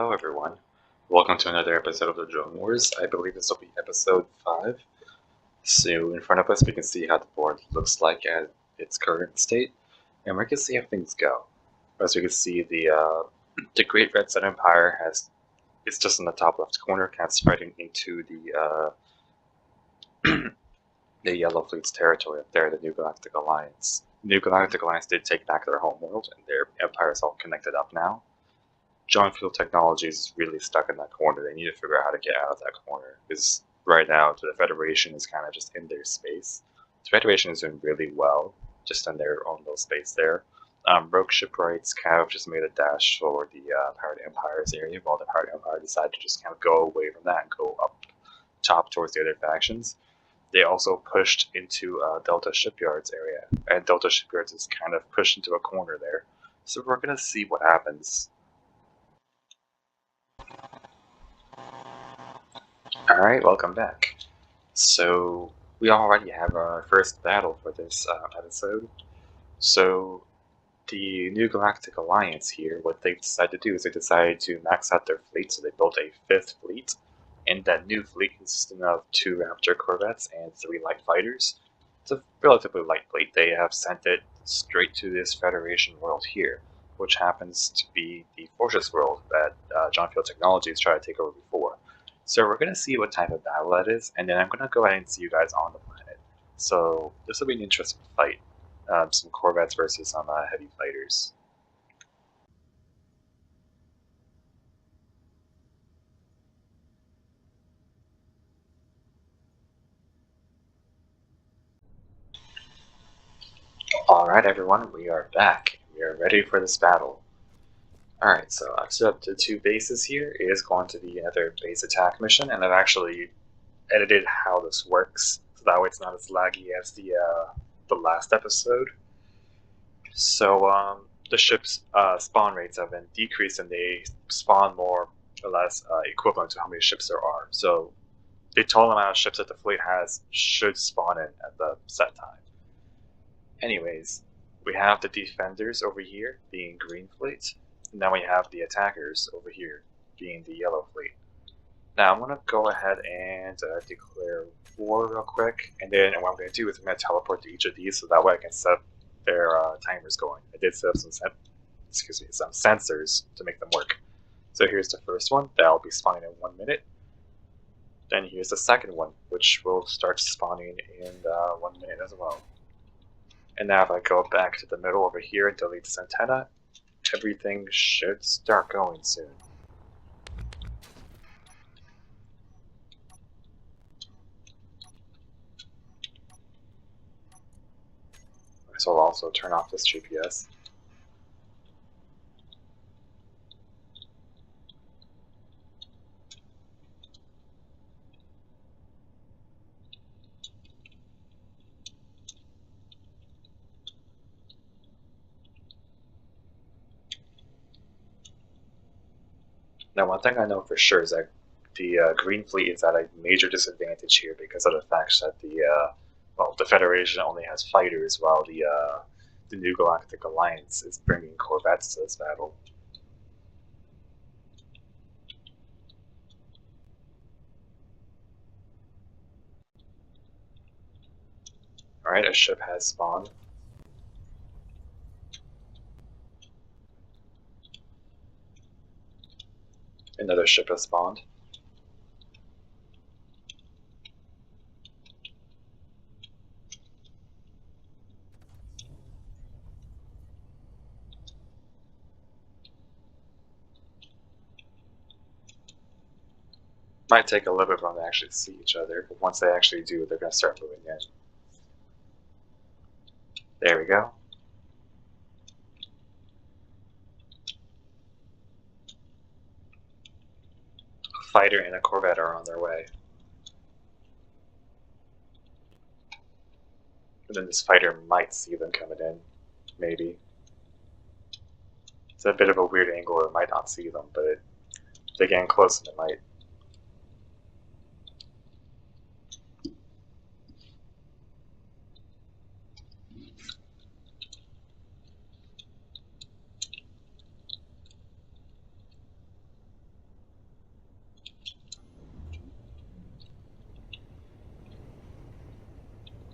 Hello everyone. Welcome to another episode of the Drone Wars. I believe this will be episode 5. So in front of us we can see how the board looks like at its current state, and we can see how things go. As we can see, the Great Red Sun Empire it's just in the top left corner, kind of spreading into the the Yellow Fleet's territory up there, the New Galactic Alliance. The New Galactic Alliance did take back their homeworld, and their empire is all connected up now. Jonfield Technologies is really stuck in that corner. They need to figure out how to get out of that corner, because right now the Federation is kind of just in their space. The Federation is doing really well, just in their own little space there. Rogue Shipwrights kind of just made a dash for the Pirate Empire's area, while the Pirate Empire decided to just kind of go away from that and go up top towards the other factions. They also pushed into Delta Shipyards area, and Delta Shipyards is kind of pushed into a corner there. So we're going to see what happens. Alright, welcome back. So, we already have our first battle for this episode. So, the New Galactic Alliance here, what they decided to do is they decided to max out their fleet, so they built a 5th fleet. And that new fleet consisting of 2 Raptor corvettes and 3 light fighters. It's a relatively light fleet. They have sent it straight to this Federation world here, which happens to be the Fortress world that Jonfield Technologies tried to take over before. So we're going to see what type of battle that is, and then I'm going to go ahead and see you guys on the planet. So this will be an interesting fight. Some corvettes versus some heavy fighters. Alright everyone, we are back. We are ready for this battle. Alright, so I've set up the 2 bases here. It is going to be another base attack mission, and I've actually edited how this works, so that way it's not as laggy as the last episode. So the ship's spawn rates have been decreased, and they spawn more or less equivalent to how many ships there are. So the total amount of ships that the fleet has should spawn in at the set time. Anyways, we have the defenders over here being green fleet, and then we have the attackers over here being the yellow fleet. Now I'm going to go ahead and declare war real quick, and then what I'm going to do is I'm going to teleport to each of these so that way I can set their timers going. I did set up some sensors to make them work. So here's the first one, that'll be spawning in 1 minute. Then here's the second one, which will start spawning in 1 minute as well. And now if I go back to the middle over here and delete this antenna, everything should start going soon. So I'll also turn off this GPS. Now one thing I know for sure is that the Green Fleet is at a major disadvantage here because of the fact that the Federation only has fighters, while the New Galactic Alliance is bringing corvettes to this battle. Alright, a ship has spawned. Another ship has spawned. Might take a little bit for them to actually see each other, but once they actually do, they're going to start moving in. There we go. A fighter and a corvette are on their way. And then this fighter might see them coming in, maybe. It's a bit of a weird angle, or it might not see them, but if they get in close, it might.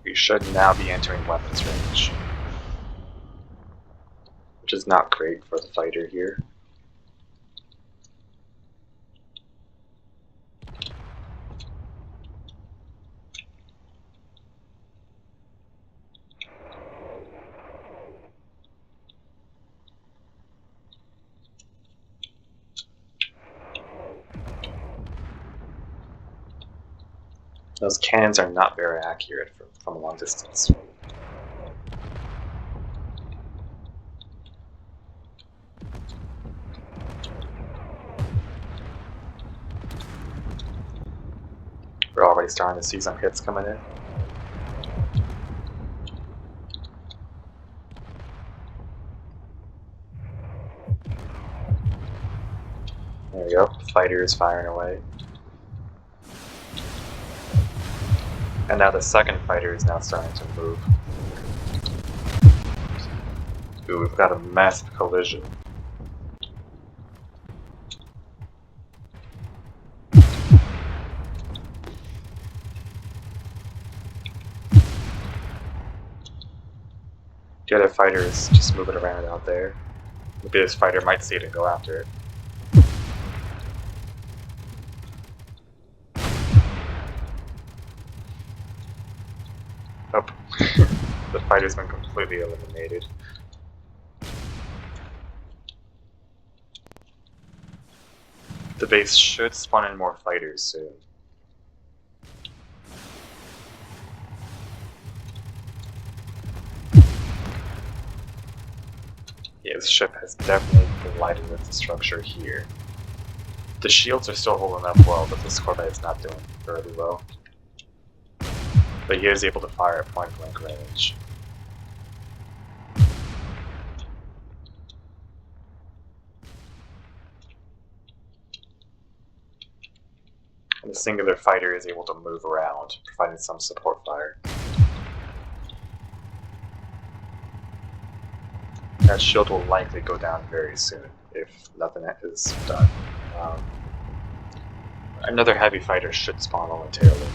We should now be entering weapons range, which is not great for the fighter here. Those cannons are not very accurate from a long distance. We're already starting to see some hits coming in. There we go, fighter is firing away. And now the second fighter is now starting to move. Ooh, we've got a massive collision. The other fighter is just moving around out there. Maybe this fighter might see it and go after it. Oh, the fighter's been completely eliminated. The base should spawn in more fighters soon. Yeah, this ship has definitely collided with the structure here. The shields are still holding up well, but this Corvette is not doing very well. But he is able to fire at point blank range. And the singular fighter is able to move around, providing some support fire. That shield will likely go down very soon, if nothing is done. Another heavy fighter should spawn momentarily.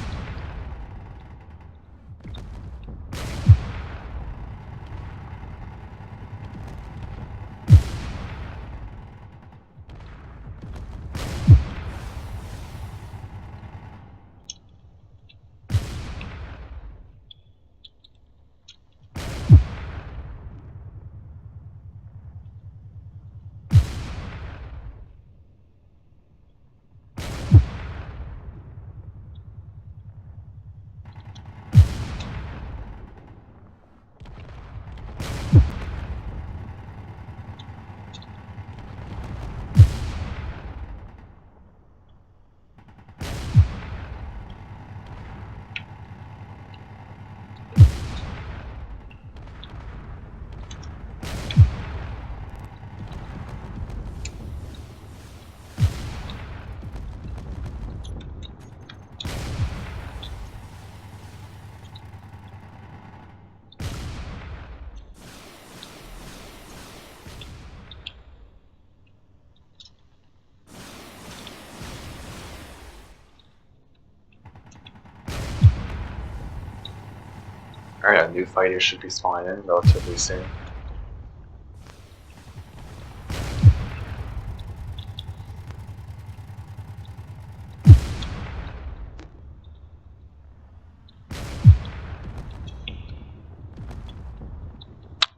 Alright, a new fighter should be spawning in relatively soon.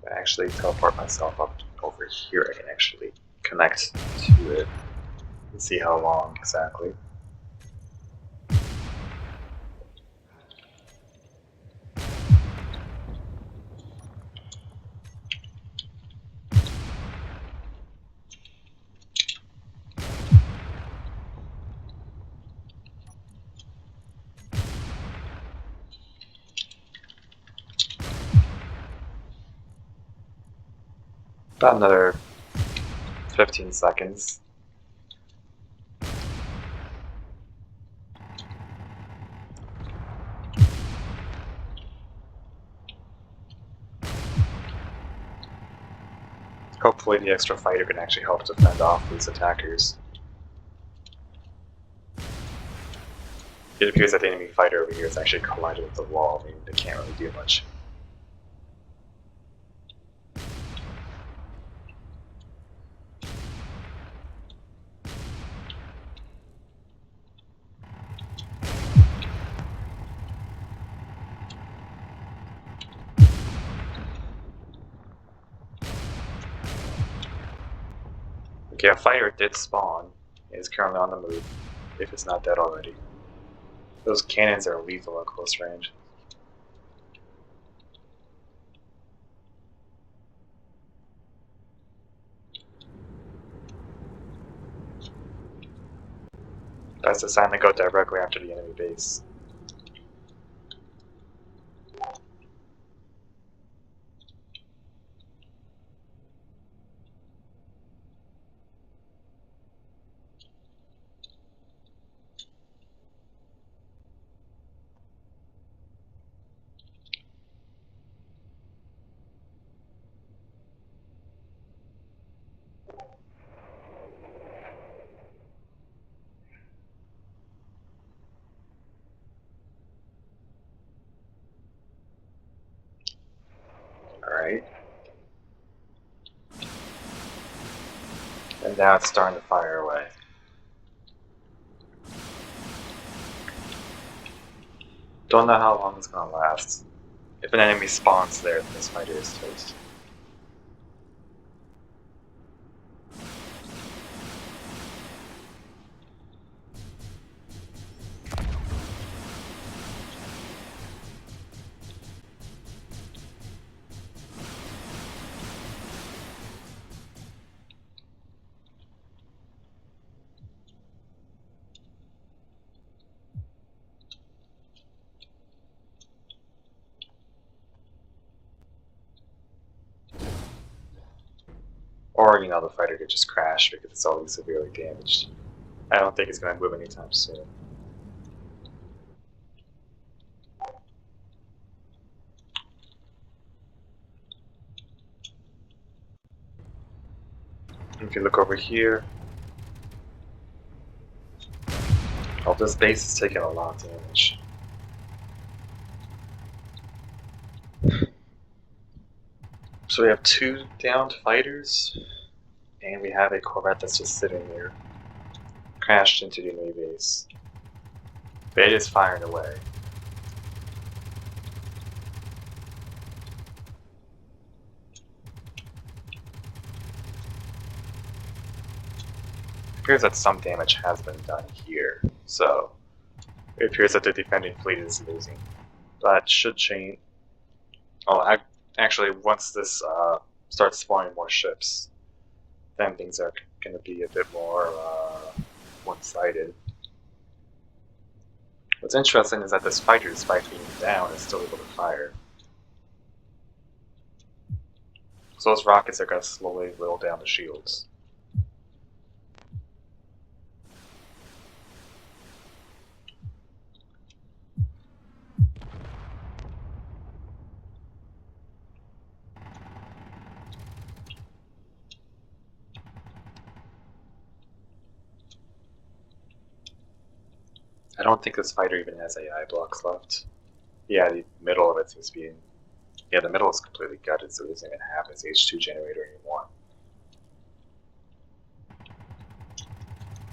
I actually teleport myself up over here. I can actually connect to it and see how long exactly. About another 15 seconds. Hopefully the extra fighter can actually help defend off these attackers. It appears that the enemy fighter over here is actually collided with the wall, meaning they can't really do much. Okay, a fighter did spawn. It is currently on the move, if it's not dead already. Those cannons are lethal at close range. That's the sign to go directly after the enemy base. Alright. And now it's starting to fire away. Don't know how long it's gonna last. If an enemy spawns there, then this fighter is toast. Or, you know, the fighter could just crash because it's already severely damaged. I don't think it's going to move anytime soon. If you look over here, oh, this base is taking a lot of damage. So we have 2 downed fighters, and we have a corvette that's just sitting there, crashed into the enemy base. But it is firing away. It appears that some damage has been done here, so it appears that the defending fleet is losing. That should change. Oh, actually, once this starts spawning more ships, then things are going to be a bit more one-sided. What's interesting is that this fighter, despite being down, is still able to fire. So those rockets are going to slowly whittle down the shields. I don't think this fighter even has AI blocks left. Yeah, the middle of it seems to be in. Yeah, the middle is completely gutted, so it doesn't even have its H2 generator anymore.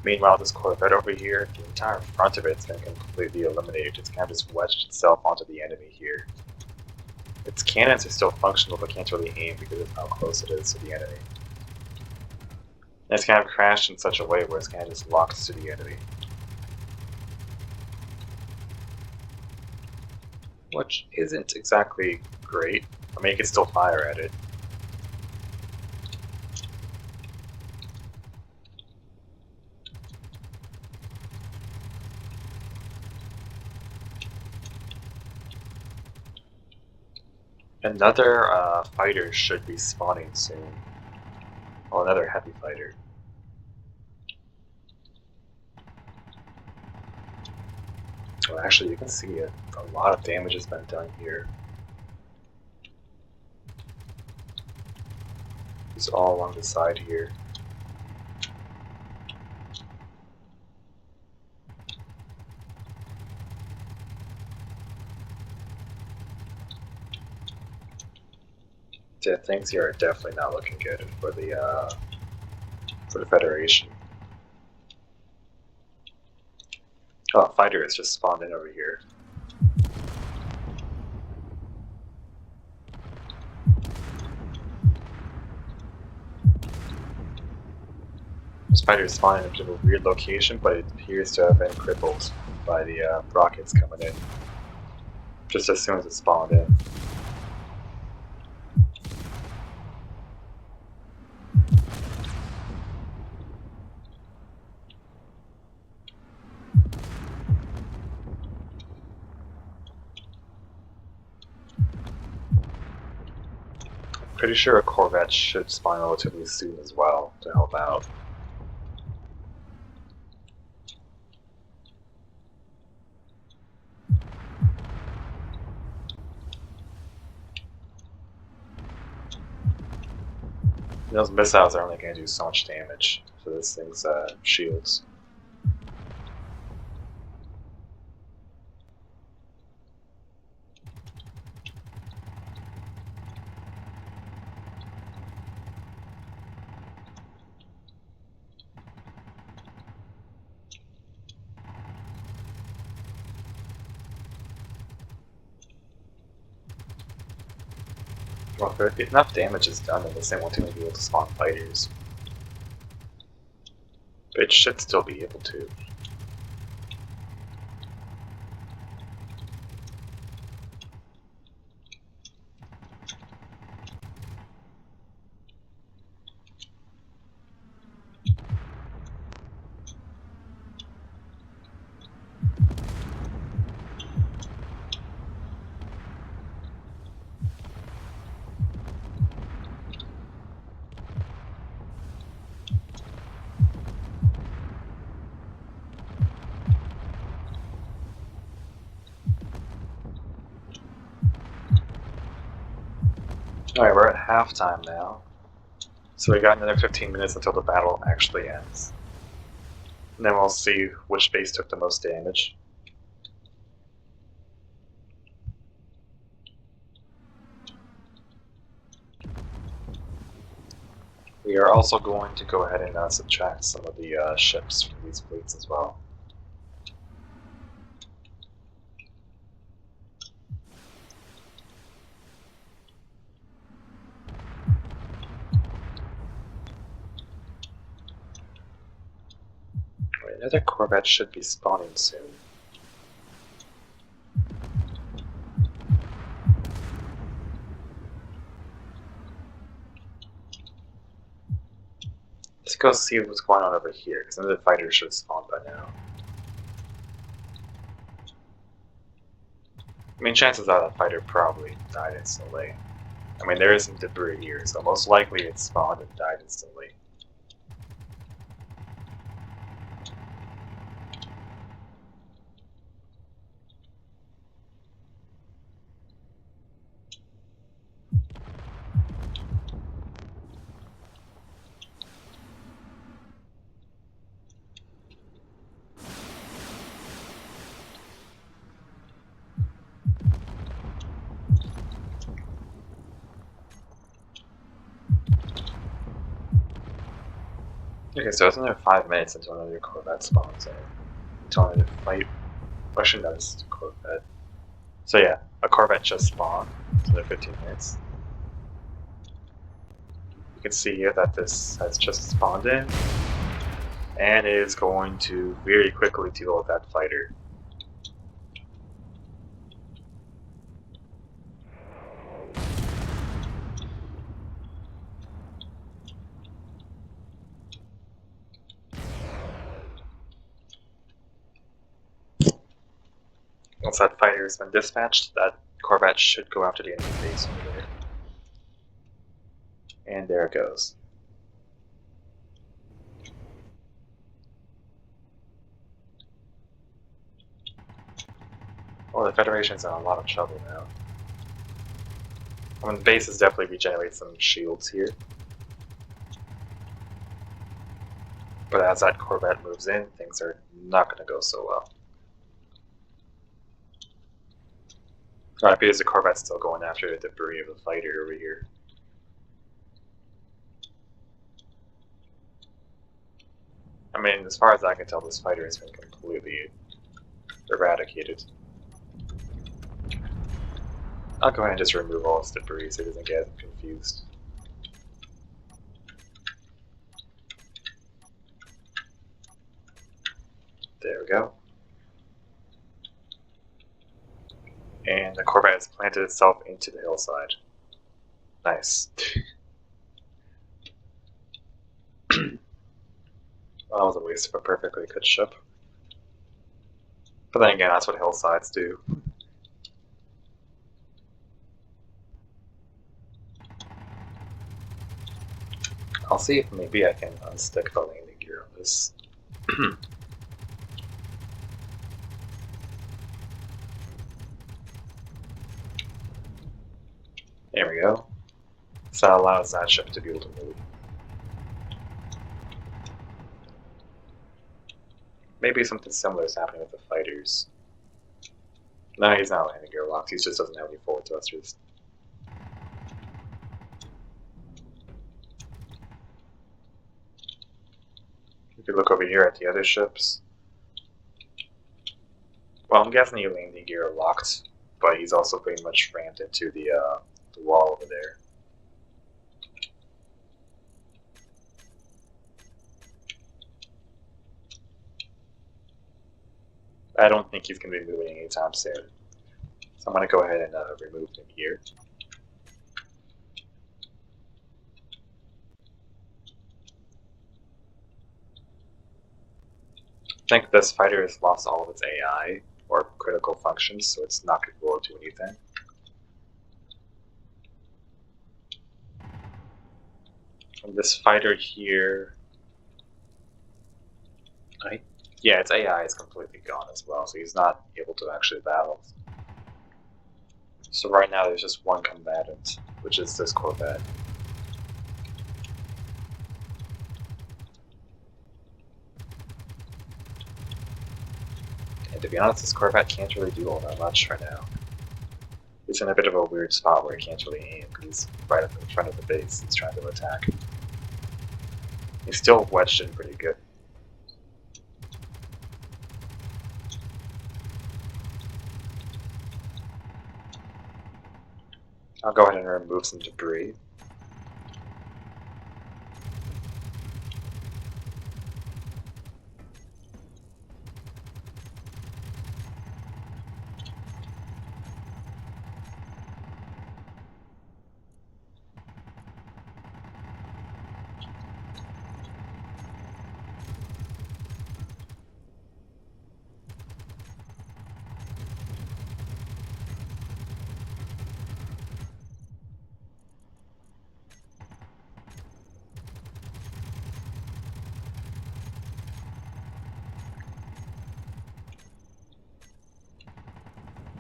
Meanwhile, this corvette over here, the entire front of it's been completely eliminated. It's kind of just wedged itself onto the enemy here. Its cannons are still functional, but can't really aim because of how close it is to the enemy. And it's kind of crashed in such a way where it's kind of just locked to the enemy. Which isn't exactly great. I mean, you can still fire at it. Another fighter should be spawning soon. Well, another heavy fighter. Well, actually, you can see a lot of damage has been done here. It's all along the side here. Yeah, things here are definitely not looking good for the Federation. Oh, a fighter has just spawned in over here. This fighter is spawned in a bit of a weird location, but it appears to have been crippled by the rockets coming in just as soon as it spawned in. Pretty sure a corvette should spawn relatively soon as well to help out. Those missiles are only going to do so much damage to this thing's shields. Well, if enough damage is done, then this thing won't even be able to spawn fighters. But it should still be able to. Alright, we're at halftime now. So we got another 15 minutes until the battle actually ends. And then we'll see which base took the most damage. We are also going to go ahead and subtract some of the ships from these fleets as well. Another corvette should be spawning soon. Let's go see what's going on over here, because another fighter should spawn by now. I mean, chances are that fighter probably died instantly. I mean, there is some debris here, so most likely it spawned and died instantly. Okay, so it's another 5 minutes until another corvette spawns in. Until another fight. Actually, no, this is a corvette. So yeah, a corvette just spawned. It's another 15 minutes. You can see here that this has just spawned in. And it is going to very quickly deal with that fighter. Once that fighter has been dispatched, that corvette should go after the enemy base over there. And there it goes. Well, the Federation's in a lot of trouble now. I mean, the base has definitely regenerated some shields here. But as that corvette moves in, things are not going to go so well. It appears the corvette's still going after the debris of the fighter over here. I mean, as far as I can tell, this fighter has been completely eradicated. I'll go ahead and just remove all its debris so it doesn't get confused. There we go. And the Corvette has planted itself into the hillside. Nice. Well, that was a waste of a perfectly good ship. But then again, that's what hillsides do. I'll see if maybe I can unstick the landing gear on this. There we go. So that allows that ship to be able to move. Maybe something similar is happening with the fighters. No, he's not landing gear locked, he just doesn't have any forward thrusters. If you look over here at the other ships, well, I'm guessing the landing gear are locked, but he's also pretty much rammed into the wall over there. I don't think he's going to be moving anytime soon, so I'm going to go ahead and remove him here. I think this fighter has lost all of its AI, or critical functions, so it's not capable of doing anything. And this fighter here, yeah, its AI is completely gone as well, so he's not able to actually battle. So right now there's just one combatant, which is this Corvette. And to be honest, this Corvette can't really do all that much right now. He's in a bit of a weird spot where he can't really aim, because he's right up in front of the base he's trying to attack. He's still wedged in pretty good. I'll go ahead and remove some debris.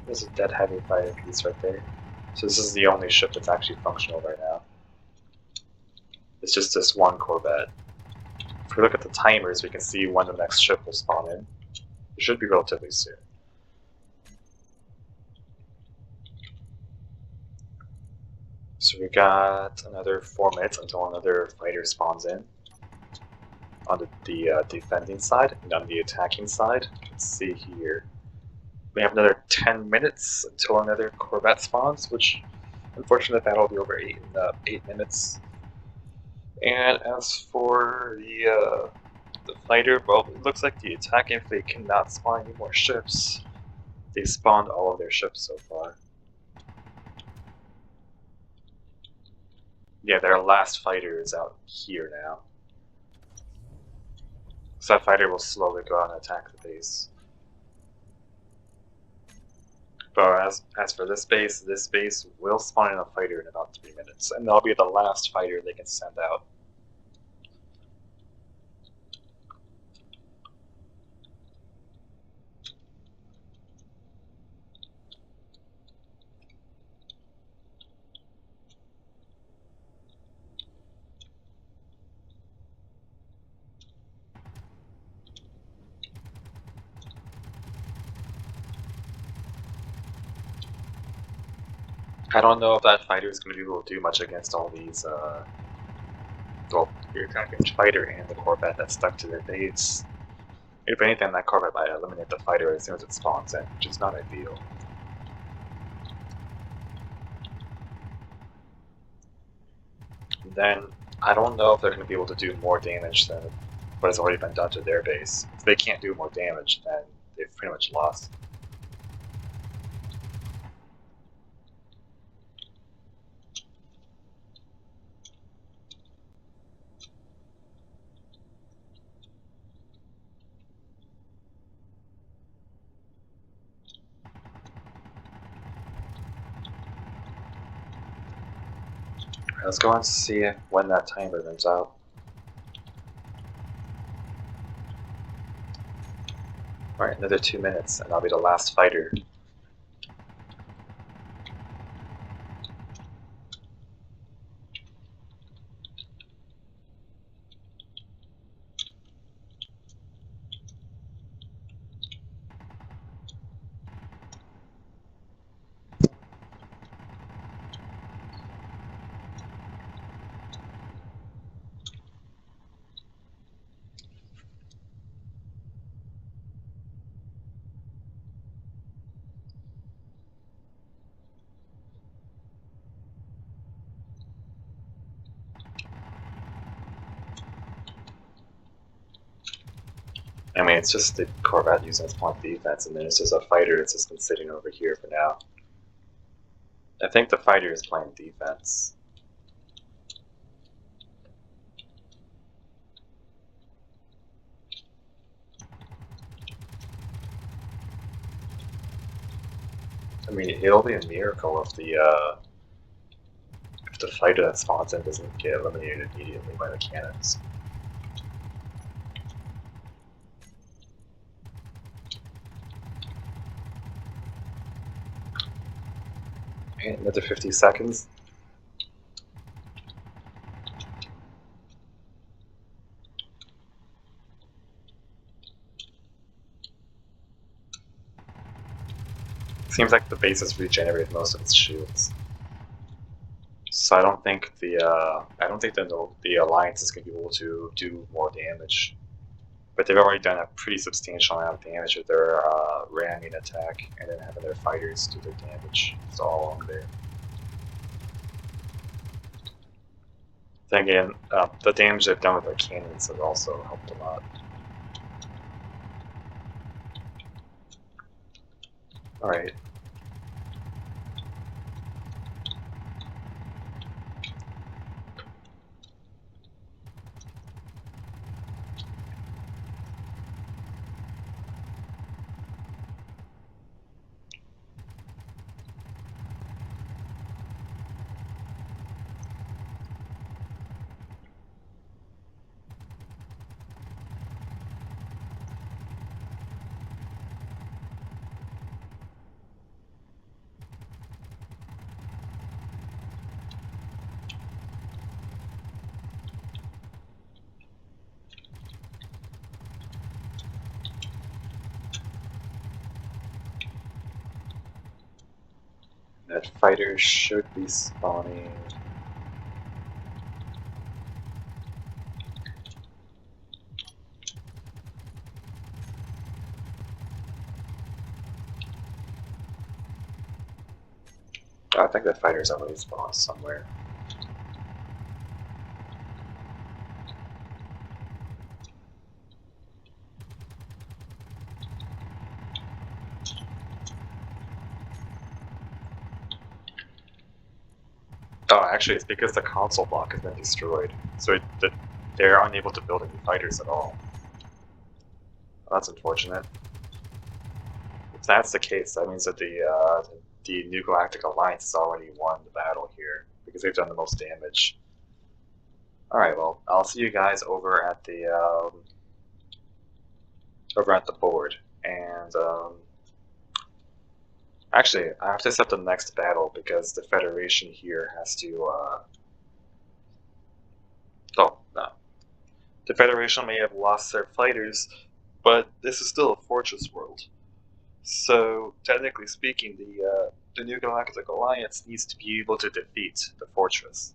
There's a dead heavy fighter piece right there. So this is the only ship that's actually functional right now. It's just this one Corvette. If we look at the timers, we can see when the next ship will spawn in. It should be relatively soon. So we got another 4 minutes until another fighter spawns in. On the defending side, and on the attacking side, let's see here. We have another 10 minutes until another Corvette spawns, which unfortunately the battle will be over 8 minutes. And as for the fighter, well, it looks like the attacking fleet cannot spawn any more ships. They spawned all of their ships so far. Yeah, their last fighter is out here now. So that fighter will slowly go out and attack the base. But as for this base will spawn in a fighter in about 3 minutes, and that'll be the last fighter they can send out. I don't know if that fighter is going to be able to do much against all these, well, You're attacking fighter and the Corvette that's stuck to their base. If anything, that Corvette might eliminate the fighter as soon as it spawns in, which is not ideal. Then, I don't know if they're going to be able to do more damage than what has already been done to their base. If they can't do more damage, then they've pretty much lost. Let's go and see when that timer runs out. Alright, another 2 minutes, and I'll be the last fighter. I mean, it's just the Corvette using its point defense, and then it's just a fighter that's just been sitting over here for now. I think the fighter is playing defense. I mean, it'll be a miracle if the fighter that spawns in doesn't get eliminated immediately by the cannons. And another 50 seconds. Seems like the base has regenerated most of its shields, so I don't think the Alliance is going to be able to do more damage. But they've already done a pretty substantial amount of damage with their ramming attack, and then having their fighters do their damage. It's all along there. Then again, the damage they've done with their cannons has also helped a lot. Alright. That fighter should be spawning. I think that fighter's already spawned somewhere. Oh, actually, it's because the console block has been destroyed, so they're unable to build any fighters at all. Well, that's unfortunate. If that's the case, that means that the New Galactic Alliance has already won the battle here, because they've done the most damage. Alright, well, I'll see you guys over at the board, and actually, I have to set the next battle because the Federation here has to, oh, no. The Federation may have lost their fighters, but this is still a fortress world. So, technically speaking, the New Galactic Alliance needs to be able to defeat the fortress.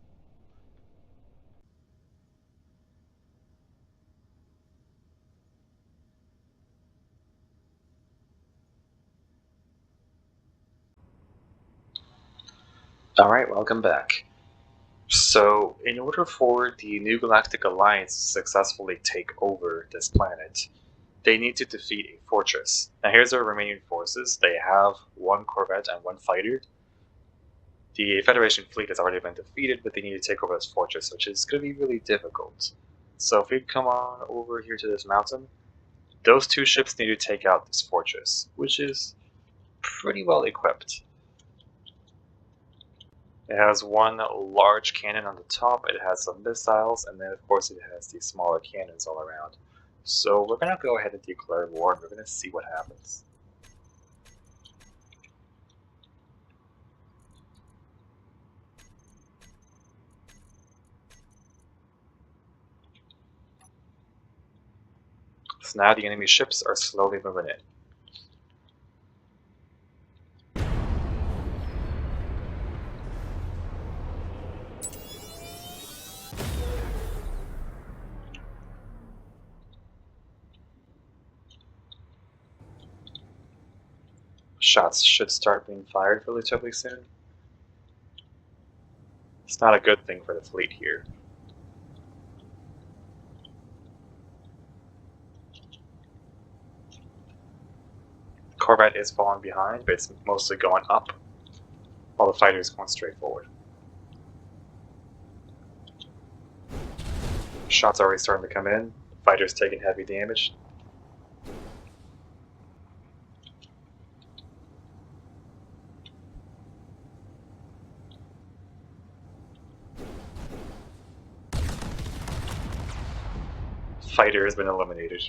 Alright, welcome back. So, in order for the new Galactic Alliance to successfully take over this planet, they need to defeat a fortress. Now, here's their remaining forces. They have one corvette and one fighter. The Federation fleet has already been defeated, but they need to take over this fortress, which is going to be really difficult. So, if we come on over here to this mountain, those two ships need to take out this fortress, which is pretty well equipped. It has one large cannon on the top, it has some missiles, and then of course it has these smaller cannons all around. So we're going to go ahead and declare war, and we're going to see what happens. So now the enemy ships are slowly moving in. Shots should start being fired relatively soon. It's not a good thing for the fleet here. Corvette is falling behind, but it's mostly going up, while the fighter is going straight forward. Shots are already starting to come in. Fighter's taking heavy damage. Fighter has been eliminated.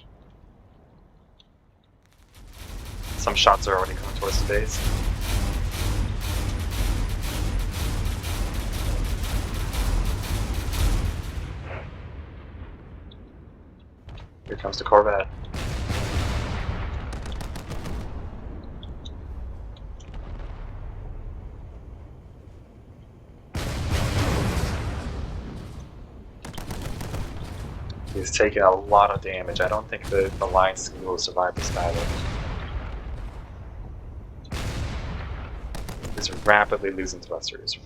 Some shots are already coming towards the base. Here comes the Corvette. He's taking a lot of damage. I don't think the Alliance will survive this battle. He's rapidly losing thrusters.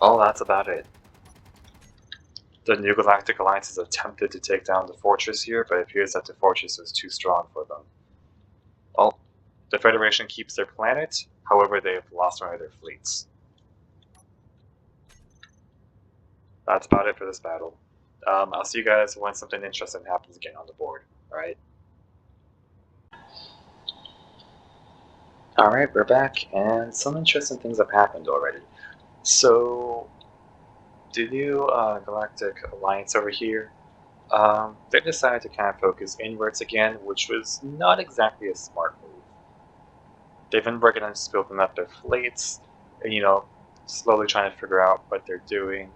Well, that's about it. The New Galactic Alliance has attempted to take down the fortress here, but it appears that the fortress is too strong for them. Well, the Federation keeps their planet, however they have lost one of their fleets. That's about it for this battle. I'll see you guys when something interesting happens again on the board, alright? Alright, we're back, and some interesting things have happened already. So, the new Galactic Alliance over here, they decided to kind of focus inwards again, which was not exactly a smart move. They've been working on building up their fleets, and slowly trying to figure out what they're doing.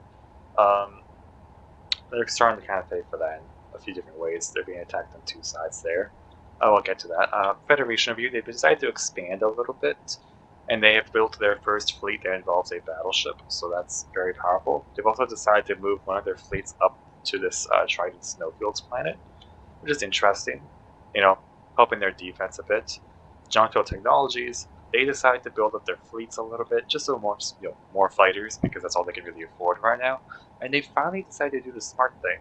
They're starting to kind of pay for that in a few different ways. They're being attacked on two sides there. I'll get to that. Federation of you, they've decided to expand a little bit, and they have built their first fleet that involves a battleship, so that's very powerful. They've also decided to move one of their fleets up to this Trident Snowfields planet, which is interesting, helping their defense a bit. Jonfield Technologies, they decided to build up their fleets a little bit, just so more fighters, because that's all they can really afford right now. And they finally decided to do the smart thing.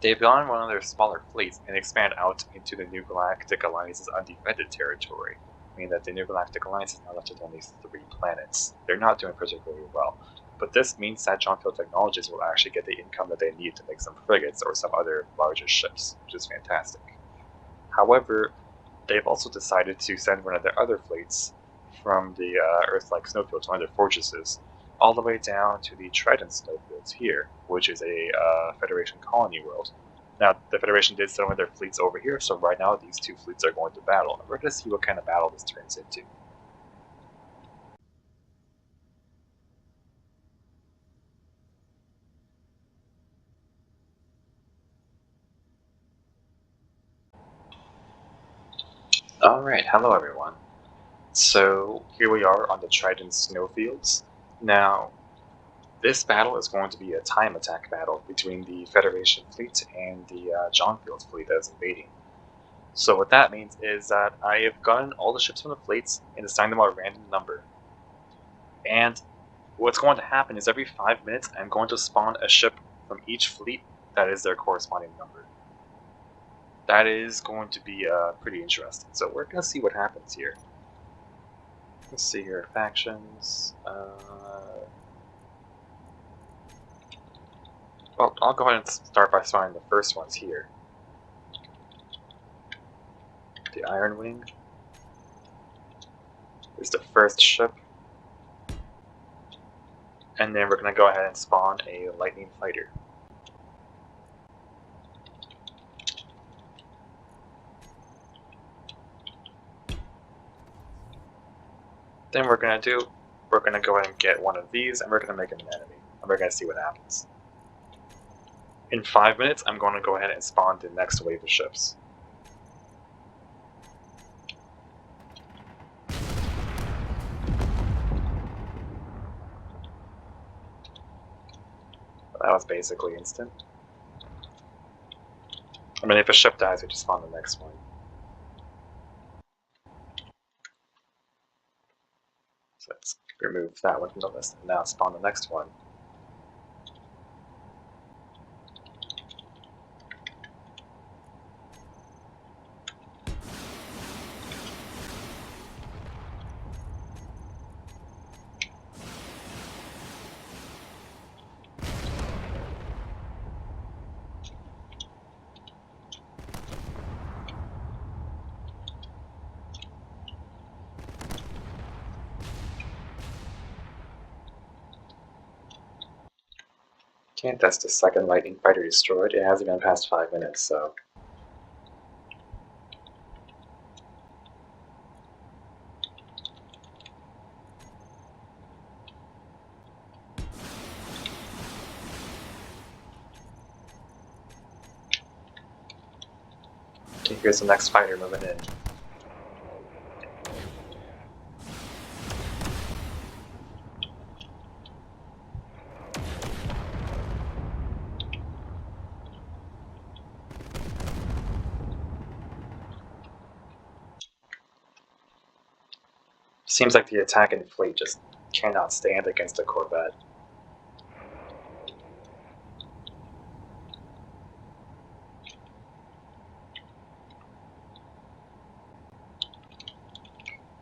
They've gone one of their smaller fleets and expand out into the New Galactic Alliance's undefended territory, meaning that the New Galactic Alliance is now left with only 3 planets. They're not doing particularly well, but this means that Jonfield Technologies will actually get the income that they need to make some frigates or some other larger ships, which is fantastic. However, they've also decided to send one of their other fleets from the Earth-like snowfields, one of their fortresses, all the way down to the Trident snowfields here, which is a Federation colony world. Now, the Federation did send one of their fleets over here, so right now these two fleets are going to battle, and we're going to see what kind of battle this turns into. Alright, hello everyone. So here we are on the Trident snowfields. Now, this battle is going to be a time attack battle between the Federation fleet and the Jonfield fleet that is invading. So what that means is that I have gotten all the ships from the fleets and assigned them a random number. And what's going to happen is every 5 minutes I'm going to spawn a ship from each fleet that is their corresponding number. That is going to be pretty interesting. So we're going to see what happens here. Let's see here, factions. Well, I'll go ahead and start by spawning the first ones here. The Iron Wing is the first ship. And then we're going to go ahead and spawn a Lightning Fighter. Then we're going to go ahead and get one of these, and we're going to make him an enemy. And we're going to see what happens. In 5 minutes, I'm going to go ahead and spawn the next wave of ships. That was basically instant. I mean, if a ship dies, we just spawn the next one. So let's remove that one from the list and now spawn the next one. Okay, that's the second Lightning Fighter destroyed. It hasn't been past 5 minutes, so. Okay, here's the next fighter moving in. Seems like the attacking fleet just cannot stand against a Corvette.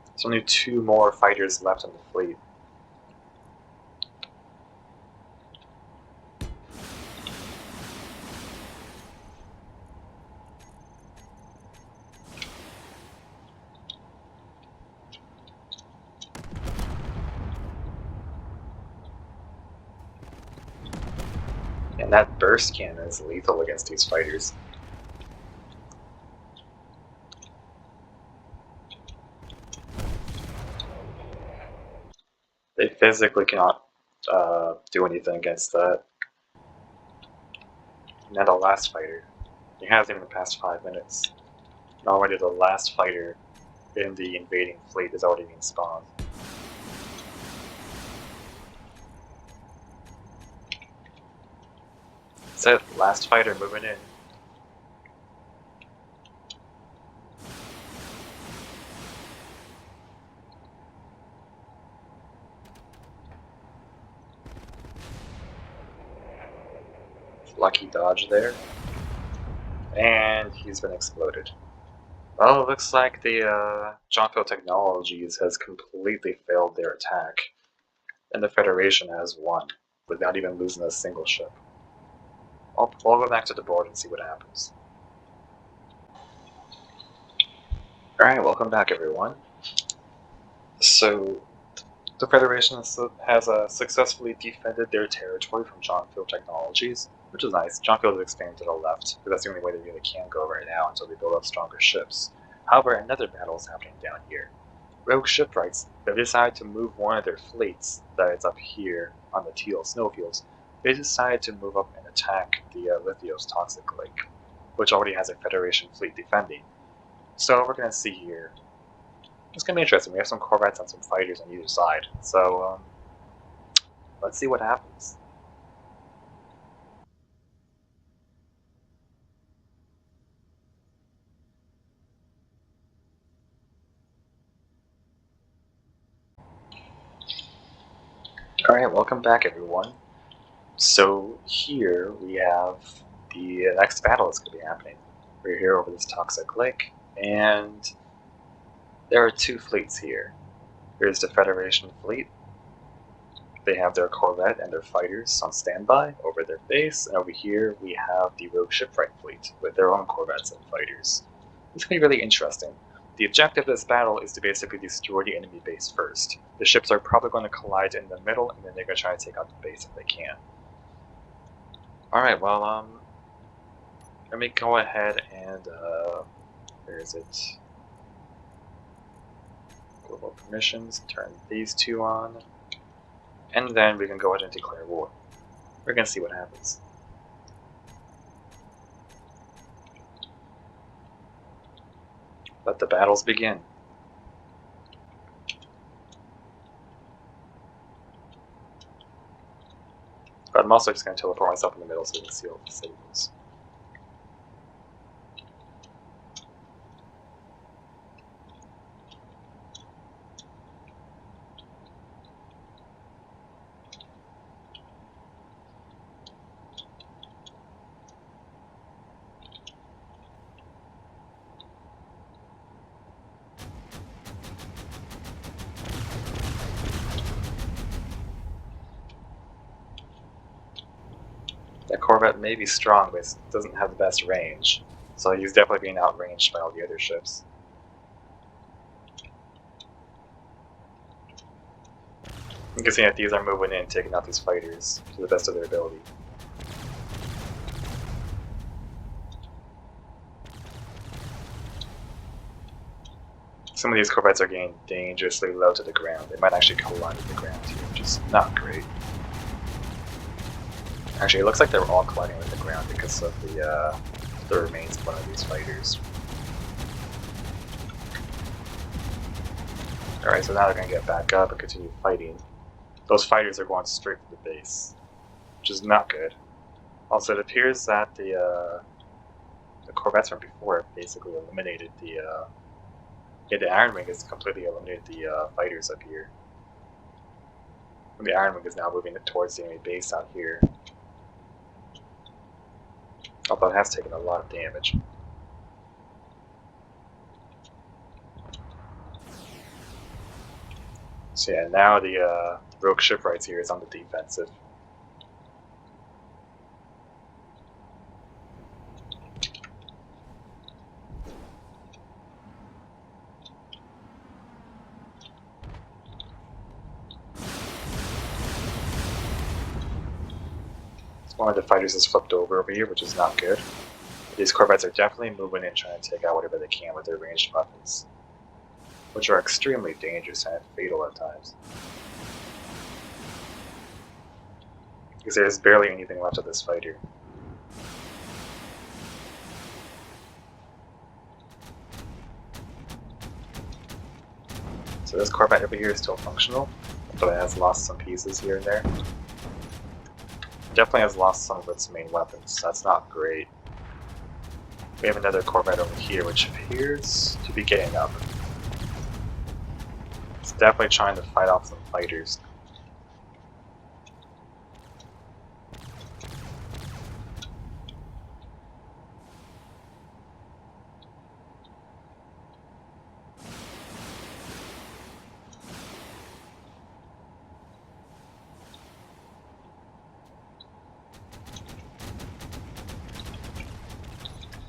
There's only 2 more fighters left in the fleet. And that burst cannon is lethal against these fighters. They physically cannot do anything against that. And then the last fighter. It hasn't even passed 5 minutes. And already the last fighter in the invading fleet is already being spawned. That's it, last fighter moving in. Lucky dodge there. And he's been exploded. Well, it looks like the Jonfield Technologies has completely failed their attack. And the Federation has won, without even losing a single ship. I'll go back to the board and see what happens. Alright, welcome back everyone. So, the Federation has successfully defended their territory from Jonfield Technologies, which is nice. Jonfield is expanding to the left, because that's the only way they really can go right now until they build up stronger ships. However, another battle is happening down here. Rogue Shipwrights have decided to move one of their fleets that is up here on the Teal snowfields. They decided to move up and attack the Lithios Toxic Lake, which already has a Federation fleet defending. So we're going to see here. It's going to be interesting. We have some corvettes and some fighters on either side. So let's see what happens. Alright, welcome back everyone. So here we have the next battle that's going to be happening. We're here over this toxic lake, and there are two fleets here. Here's the Federation fleet. They have their corvette and their fighters on standby over their base, and over here we have the Rogue Shipwright fleet with their own corvettes and fighters. It's going to be really interesting. The objective of this battle is to basically destroy the enemy base first. The ships are probably going to collide in the middle, and then they're going to try to take out the base if they can. Alright, well, let me go ahead and, where is it? Global permissions, turn these two on, and then we can go ahead and declare war. We're going to see what happens. Let the battles begin. But I'm also just going to teleport myself in the middle so we can see all the signals. That corvette may be strong, but it doesn't have the best range, so he's definitely being outranged by all the other ships. You can see that these are moving in, taking out these fighters to the best of their ability. Some of these corvettes are getting dangerously low to the ground. They might actually collide with the ground here, which is not great. Actually, it looks like they're all colliding with the ground because of the remains of one of these fighters. Alright, so now they're going to get back up and continue fighting. Those fighters are going straight for the base, which is not good. Also, it appears that the corvettes from before have basically eliminated the Iron Wing has completely eliminated the fighters up here. And the Iron Wing is now moving towards the enemy base out here. Although it has taken a lot of damage. So yeah, now the Rogue Shipwrights here is on the defensive. One of the fighters has flipped over here, which is not good. These corvettes are definitely moving in, trying to take out whatever they can with their ranged weapons, which are extremely dangerous and fatal at times. Because there's barely anything left of this fighter. So this corvette over here is still functional, but it has lost some pieces here and there. Definitely has lost some of its main weapons. That's not great. We have another corvette over here, which appears to be getting up. It's definitely trying to fight off some fighters.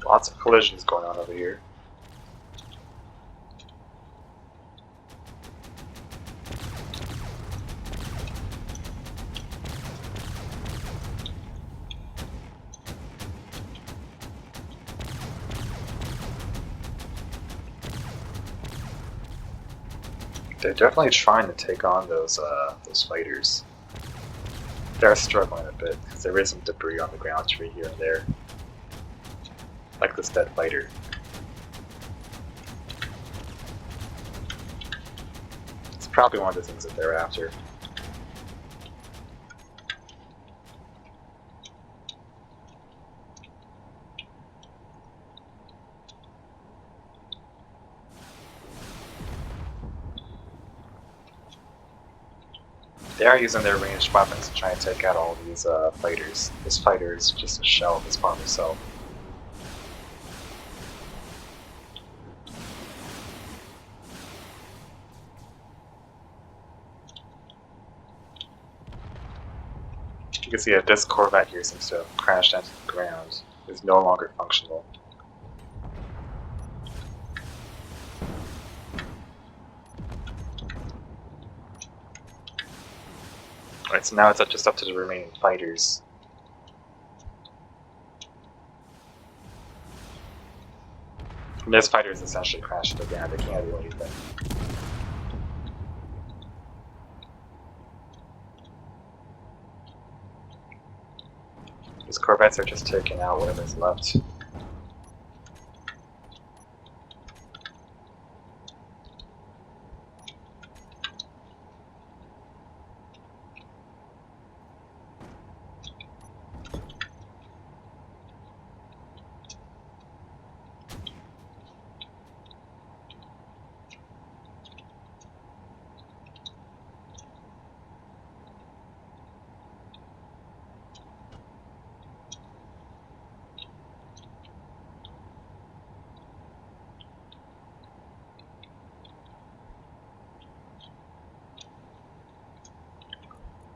Lots of collisions going on over here. They're definitely trying to take on those fighters. They're struggling a bit because there is some debris on the ground tree here and there. Like this dead fighter. probably one of the things that they're after. They are using their ranged weapons to try and take out all these fighters. This fighter is just a shell of his former self. You can see that this corvette here seems to have crashed onto the ground. It's no longer functional. Alright, so now it's just up to the remaining fighters. And this fighter is essentially crashed to the ground, they can't do anything. These corvettes are just taking out whatever's left.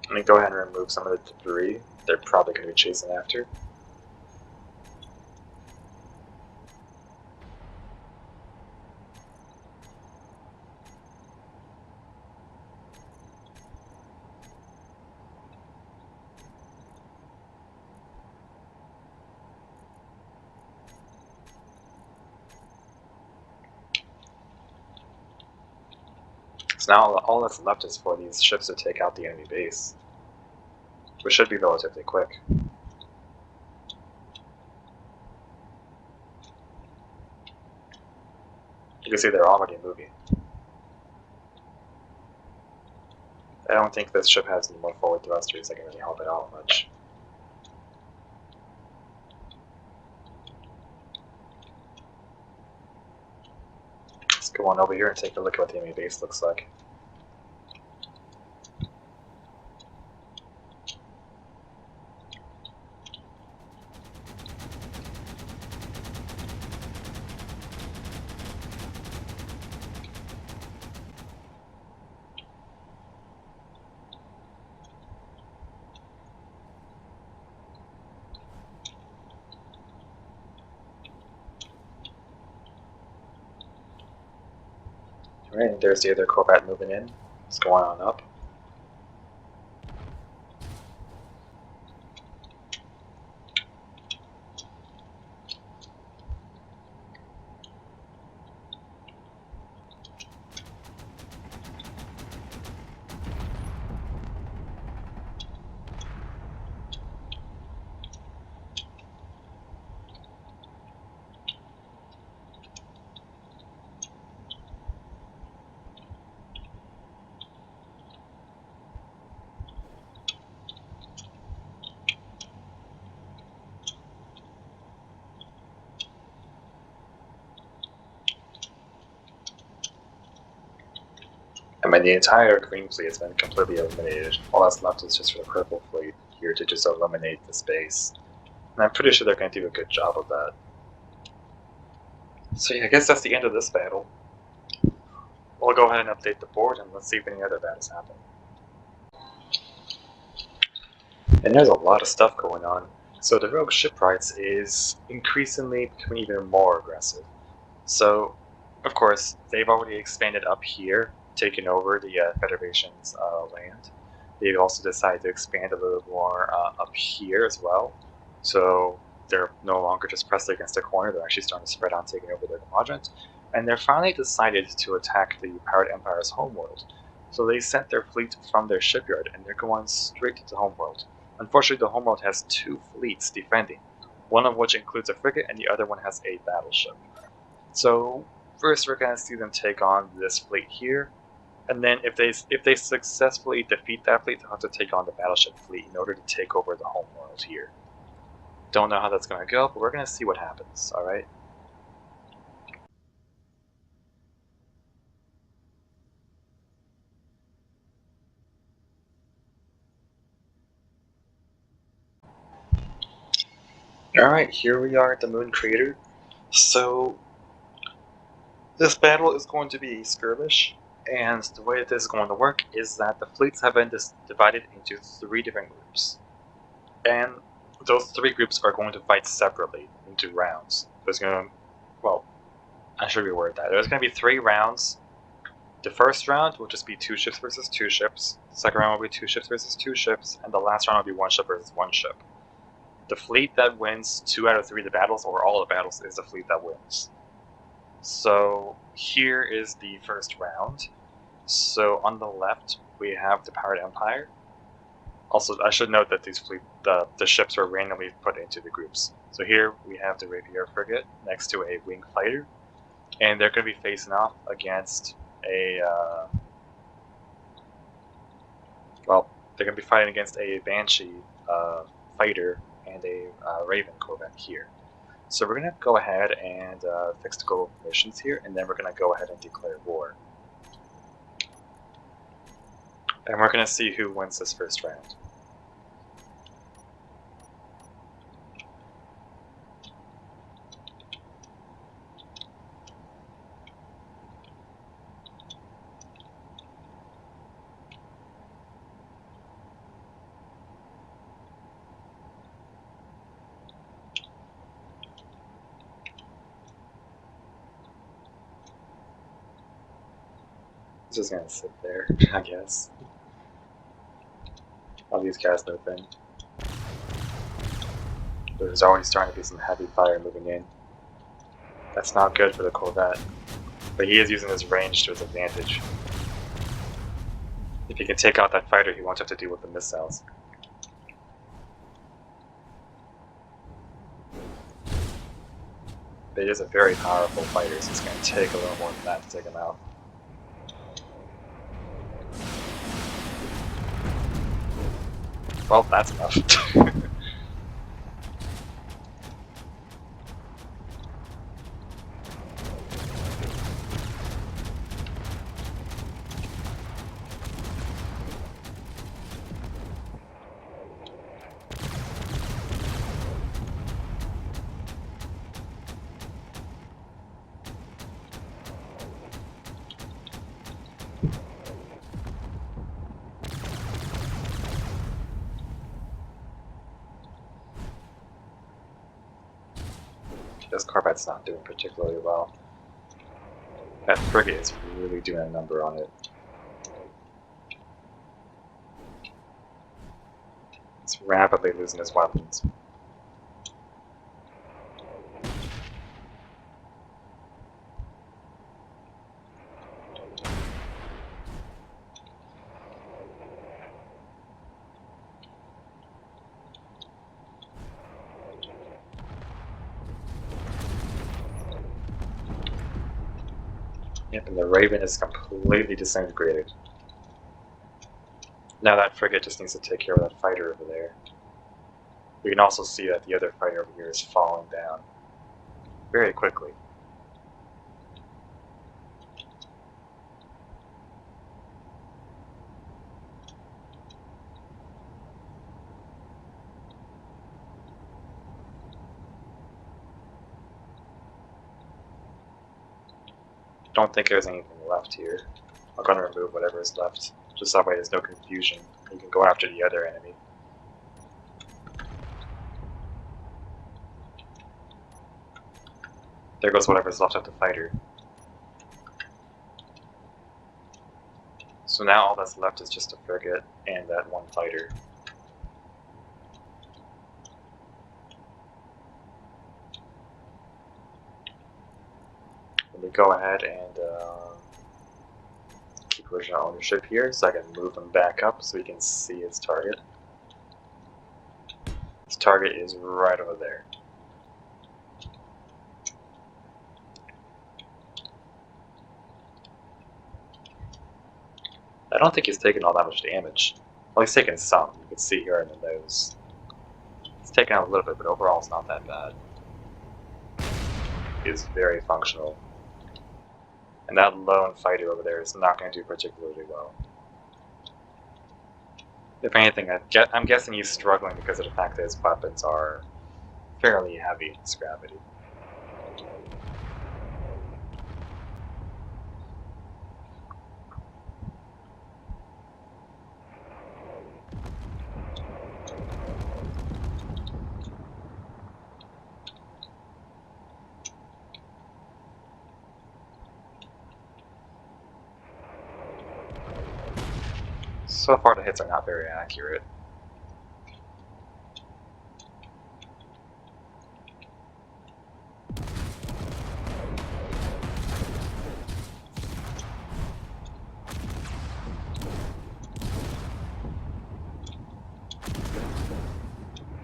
Let me go ahead and remove some of the debris they're probably going to be chasing after. So now all that's left is for these ships to take out the enemy base, which should be relatively quick. You can see they're already moving. I don't think this ship has any more forward thrusters that can really help it out much. Let's go on over here and take a look at what the enemy base looks like. Alright, there's the other corvette moving in. It's going on up. I mean, the entire green fleet has been completely eliminated. All that's left is just for the purple fleet here to just eliminate the space. And I'm pretty sure they're going to do a good job of that. So yeah, I guess that's the end of this battle. We'll go ahead and update the board and let's see if any other battles happen. And there's a lot of stuff going on. So the Rogue Shipwrights is increasingly becoming even more aggressive. So, of course, they've already expanded up here, taken over the Federation's land. They've also decided to expand a little more up here as well. So they're no longer just pressed against a corner, they're actually starting to spread out, taking over their quadrant. And they're finally decided to attack the Pirate Empire's homeworld. So they sent their fleet from their shipyard and they're going straight to the homeworld. Unfortunately, the homeworld has two fleets defending, one of which includes a frigate and the other one has a battleship. So first we're going to see them take on this fleet here, And then if they successfully defeat that fleet, they'll have to take on the battleship fleet in order to take over the home world here. Don't know how that's going to go, but we're going to see what happens, alright? Alright, here we are at the moon crater. So, this battle is going to be a skirmish, and the way this is going to work is that the fleets have been divided into 3 different groups. And those 3 groups are going to fight separately into rounds. There's going to, well, I should reword that. There's going to be 3 rounds. The first round will just be 2 ships versus 2 ships. The second round will be 2 ships versus 2 ships, and the last round will be 1 ship versus 1 ship. The fleet that wins 2 out of 3 of the battles, or all the battles, is the fleet that wins. So here is the first round. So on the left we have the Pirate Empire. Also, I should note that these the ships were randomly put into the groups. So here we have the Rapier frigate next to a wing fighter, and they're going to be facing off against a they're going to be fighting against a Banshee fighter and a Raven corvette here. So we're going to go ahead and fix the global missions here, and then we're going to go ahead and declare war. And we're going to see who wins this first round. It's just gonna sit there, I guess. All these guys move in. There's already starting to be some heavy fire moving in. That's not good for the Corvette. But he is using his range to his advantage. If he can take out that fighter, he won't have to deal with the missiles. But he is a very powerful fighter, so it's going to take a little more than that to take him out. Well, that's enough. This Corvette's not doing particularly well. That frigate is really doing a number on it. It's rapidly losing his weapons. Yep, and the Raven is completely disintegrated. Now that frigate just needs to take care of that fighter over there. We can also see that the other fighter over here is falling down very quickly. Don't think there's anything left here. I'm going to remove whatever is left, just that way there's no confusion. You can go after the other enemy. There goes whatever's left of the fighter. So now all that's left is just a frigate and that one fighter. Let me go ahead and keep original ownership here so I can move him back up so we can see his target. His target is right over there. I don't think he's taken all that much damage. Well, he's taken some. You can see here in the nose. He's taken out a little bit, but overall it's not that bad. He's very functional. And that lone fighter over there is not going to do particularly well. If anything, I'm guessing he's struggling because of the fact that his weapons are fairly heavy in its gravity. So far the hits are not very accurate.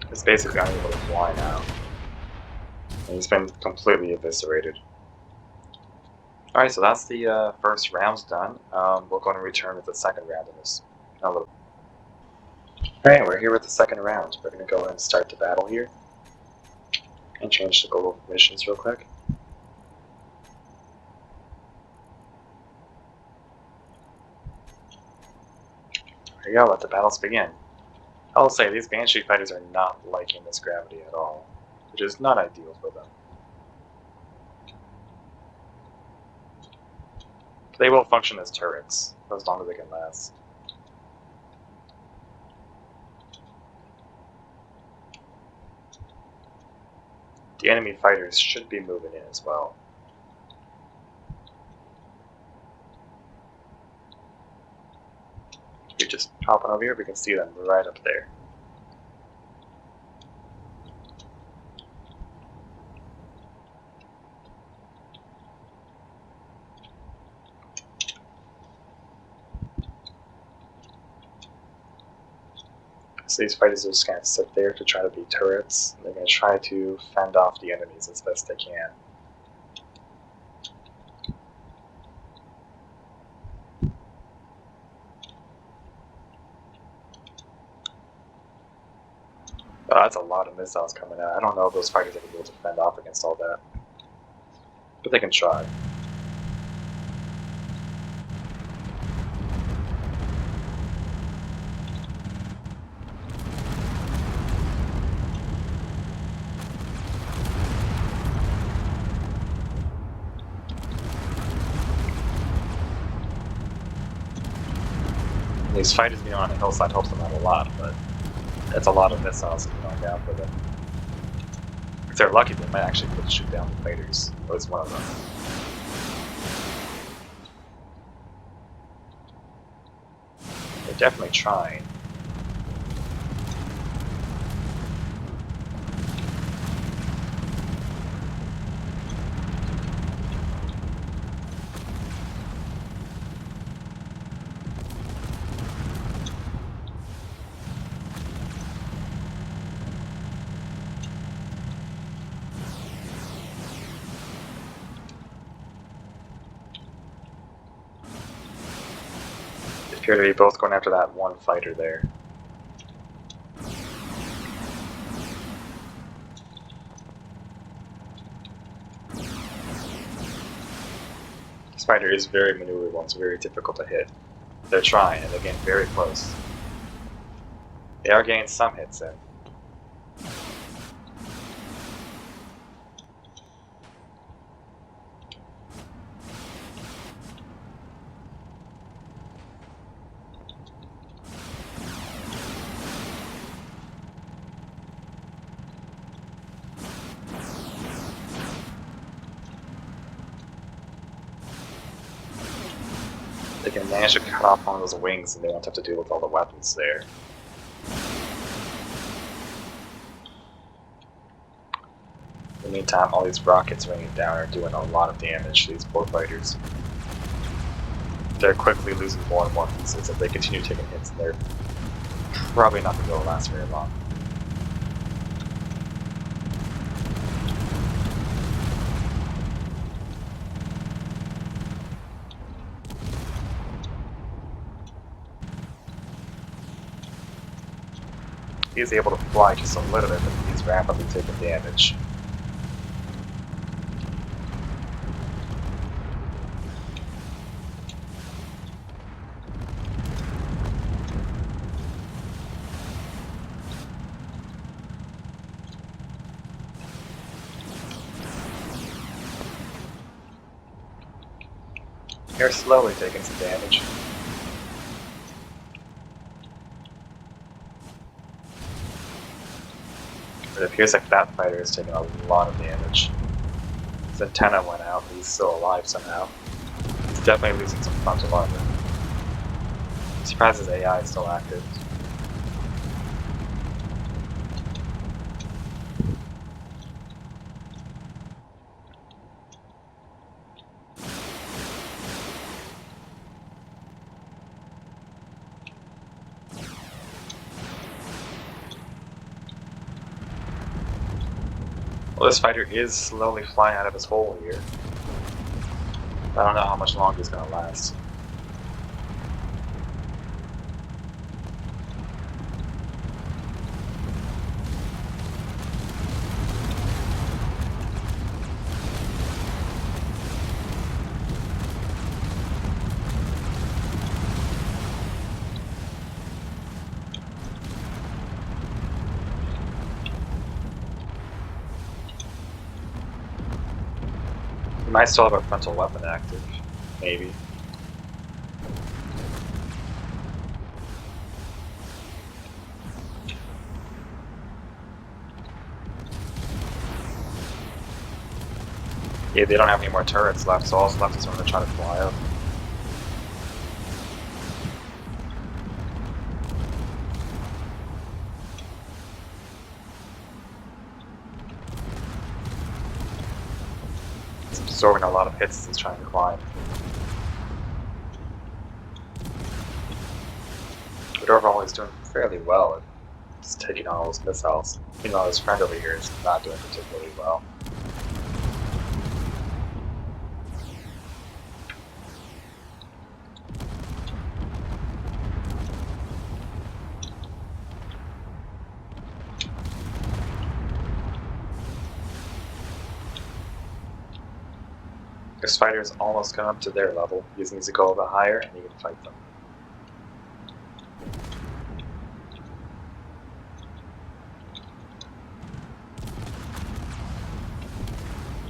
He's basically unable to fly now. And he's been completely eviscerated. Alright, so that's the first round done. We're going to return with the second round in this. Alright, we're here with the second round. We're going to go ahead and start the battle here. And change the global missions real quick. There you go, let the battles begin. I will say, these Banshee fighters are not liking this gravity at all, which is not ideal for them. They will function as turrets, for as long as they can last. The enemy fighters should be moving in as well. You're just hopping over here, we can see them right up there. So these fighters are just going to sit there to try to be turrets. They're going to try to fend off the enemies as best they can. Oh, that's a lot of missiles coming out. I don't know if those fighters are going to be able to fend off against all that. But they can try. These fighters being on the hillside helps them out a lot, but it's a lot of missiles going down for them. If they're lucky, they might actually be able to shoot down the fighters, or at least one of them. They're definitely trying. Appear to be both going after that one fighter there. This fighter is very maneuverable and it's very difficult to hit. They're trying and they're getting very close. They are getting some hits in. They can manage to cut off one of those wings and they won't have to deal with all the weapons there. In the meantime, all these rockets raining down are doing a lot of damage to these poor fighters. They're quickly losing more and more pieces. If they continue taking hits, they're probably not going to be able to last very long. he's able to fly just a little bit, but he's rapidly taking damage. You're slowly taking some damage. It appears like that fighter is taking a lot of damage. His antenna went out, but he's still alive somehow. He's definitely losing some frontal armor. I'm surprised his AI is still active. Well, this fighter is slowly flying out of his hole here. I don't know how much longer he's gonna last. He might still have a frontal weapon active, maybe. Yeah, they don't have any more turrets left, so all that's left is when they try to fly up. He's absorbing a lot of hits as he's trying to climb. But overall, he's doing fairly well at just taking on all those missiles. Meanwhile, his friend over here is not doing particularly well. This fighter is almost gone up to their level. He just needs to go a little bit higher and he can fight them.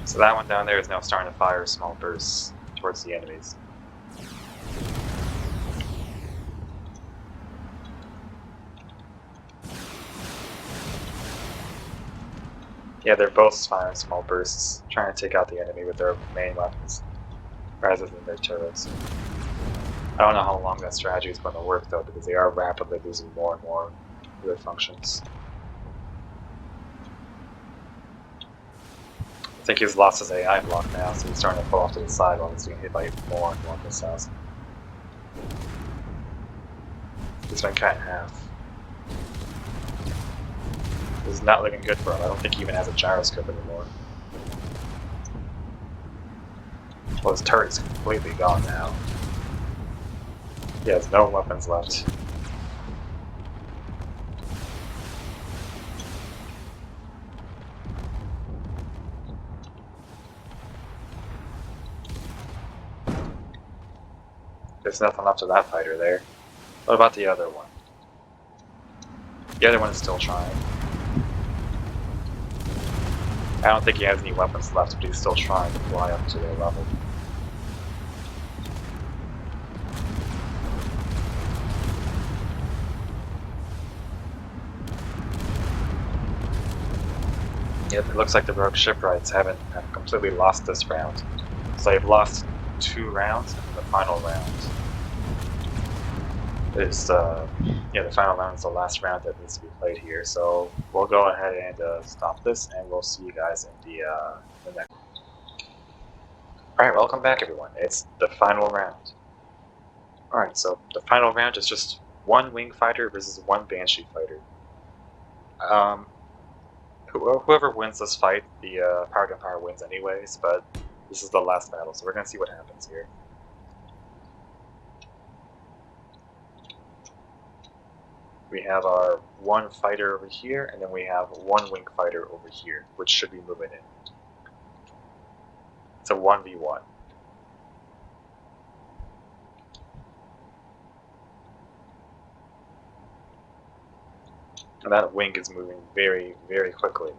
So that one down there is now starting to fire small bursts towards the enemies. Yeah, they're both firing small bursts, trying to take out the enemy with their main weapons, rather than their turrets. I don't know how long that strategy is going to work though, because they are rapidly losing more and more of their functions. I think he's lost his AI block now, so he's starting to pull off to the side while he's being hit by more and more missiles. He's been cut in half. This is not looking good for him. I don't think he even has a gyroscope anymore. Well, his turret's completely gone now. He has no weapons left. There's nothing left of that fighter there. What about the other one? The other one is still trying. I don't think he has any weapons left, but he's still trying to fly up to their level. Yep, it looks like the Rogue Shipwrights have completely lost this round. So they've lost 2 rounds, and the final round is the final round is the last round that needs to be played here. So we'll go ahead and stop this, and we'll see you guys in the next. All right, welcome back, everyone. It's the final round. All right, so the final round is just 1 wing fighter versus 1 banshee fighter. Whoever wins this fight, the Power Gunfire wins anyways, but this is the last battle, so we're going to see what happens here. We have our one fighter over here, and then we have one wing fighter over here, which should be moving in. It's a 1v1. And that wing is moving very, very quickly.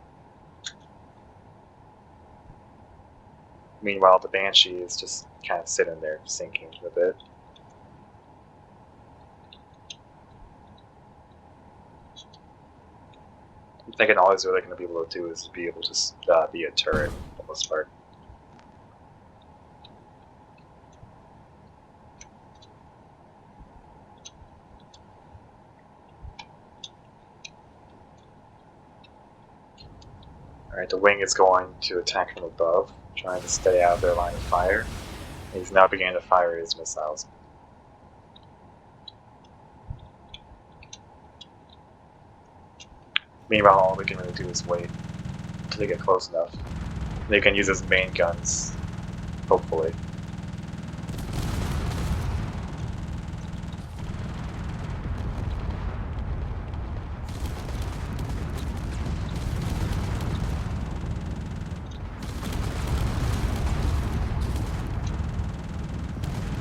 Meanwhile, the Banshee is just kind of sitting there, sinking a bit. I'm thinking all he's really going to be able to do is be able to be a turret, for the most part. Alright, the wing is going to attack from above, trying to stay out of their line of fire. He's now beginning to fire his missiles. Meanwhile, all we can really do is wait until they get close enough. They can use his main guns, hopefully.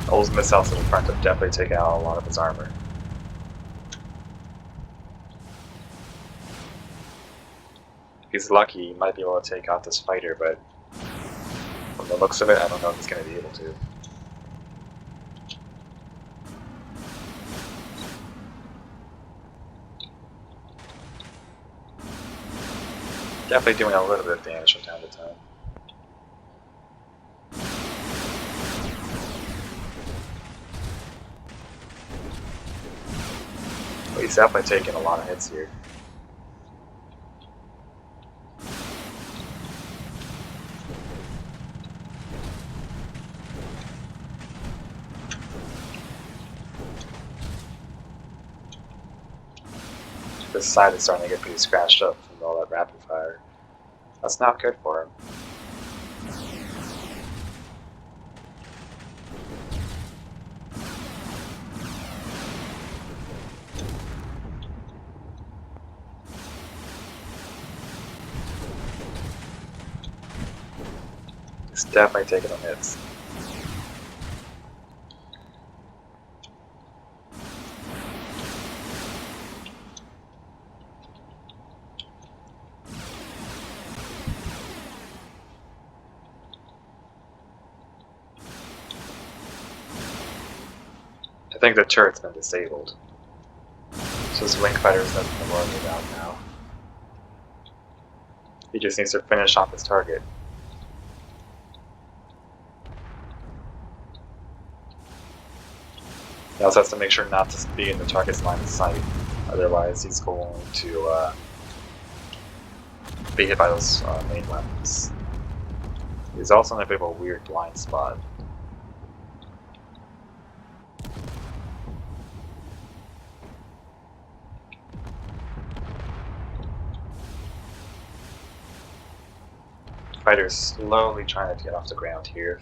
Those missiles in front have definitely taken out a lot of his armor. If he's lucky, he might be able to take out this fighter, but from the looks of it, I don't know if he's going to be able to. Definitely doing a little bit of damage from time to time. But he's definitely taking a lot of hits here. This side is starting to get pretty scratched up from all that rapid fire. That's not good for him. He's definitely taking some hits. I think the turret's been disabled. So his wing fighter is nothing to worry about now. He just needs to finish off his target. He also has to make sure not to be in the target's line of sight, otherwise he's going to be hit by those main weapons. He's also in a bit of a weird blind spot. Fighter's slowly trying to get off the ground here.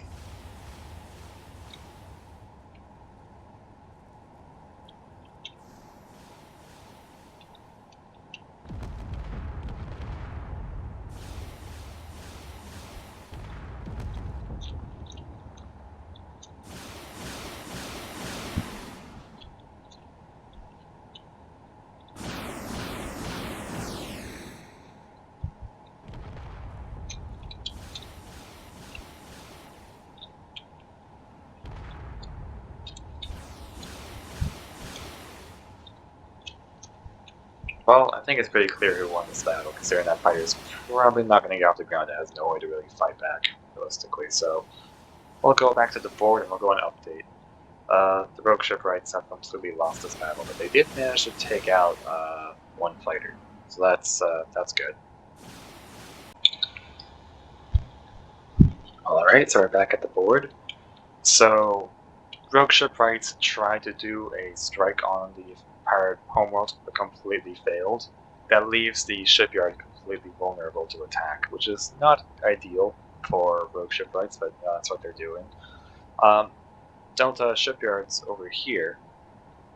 Well, I think it's pretty clear who won this battle, considering that fighter's probably not going to get off the ground. It has no way to really fight back, realistically. So we'll go back to the board and we'll go and update. The Rogue Shipwrights have completely lost this battle, but they did manage to take out one fighter, so that's good. Alright, so we're back at the board. So Rogue Shipwrights tried to do a strike on the pirate homeworld, but completely failed. That leaves the shipyard completely vulnerable to attack, which is not ideal for Rogue Shipwrights, but that's what they're doing. Delta Shipyards over here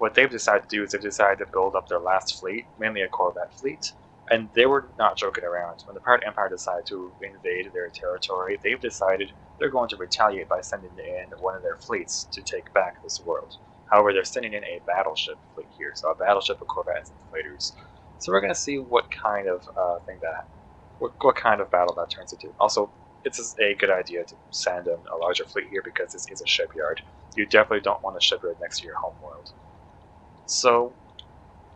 what they've decided to do is they've decided to build up their last fleet, mainly a corvette fleet, and they were not joking around. When the Pirate Empire decided to invade their territory, they've decided they're going to retaliate by sending in one of their fleets to take back this world. However, they're sending in a battleship fleet here, so a battleship, a corvette, and fighters. So we're going to see what kind of what kind of battle that turns into. Also, it's a good idea to send in a larger fleet here because this is a shipyard. You definitely don't want a shipyard next to your homeworld. So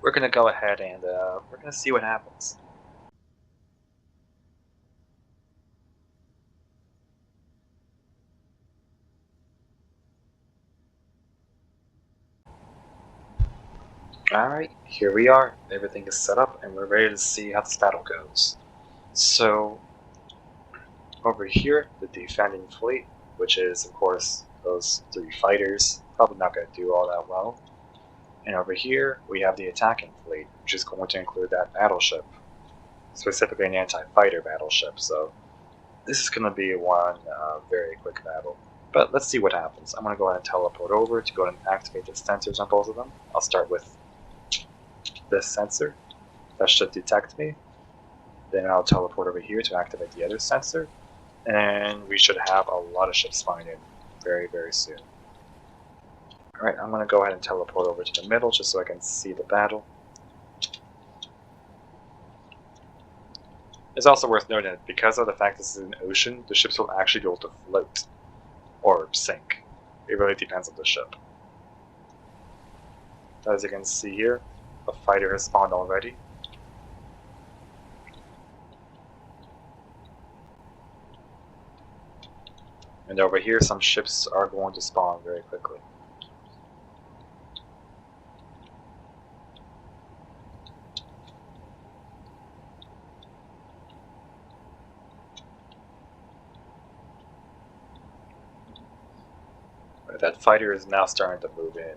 we're going to go ahead and we're going to see what happens. Alright, here we are. Everything is set up and we're ready to see how this battle goes. So, over here, the defending fleet, which is, of course, those 3 fighters, probably not going to do all that well. And over here, we have the attacking fleet, which is going to include that battleship, specifically an anti-fighter battleship. So, this is going to be one very quick battle. But let's see what happens. I'm going to go ahead and teleport over to go ahead and activate the sensors on both of them. I'll start with this sensor. That should detect me. Then I'll teleport over here to activate the other sensor. And we should have a lot of ships spawning in very, very soon. Alright, I'm going to go ahead and teleport over to the middle just so I can see the battle. It's also worth noting that because of the fact this is an ocean, the ships will actually be able to float or sink. It really depends on the ship. As you can see here, a fighter has spawned already. And over here, some ships are going to spawn very quickly. Right, that fighter is now starting to move in.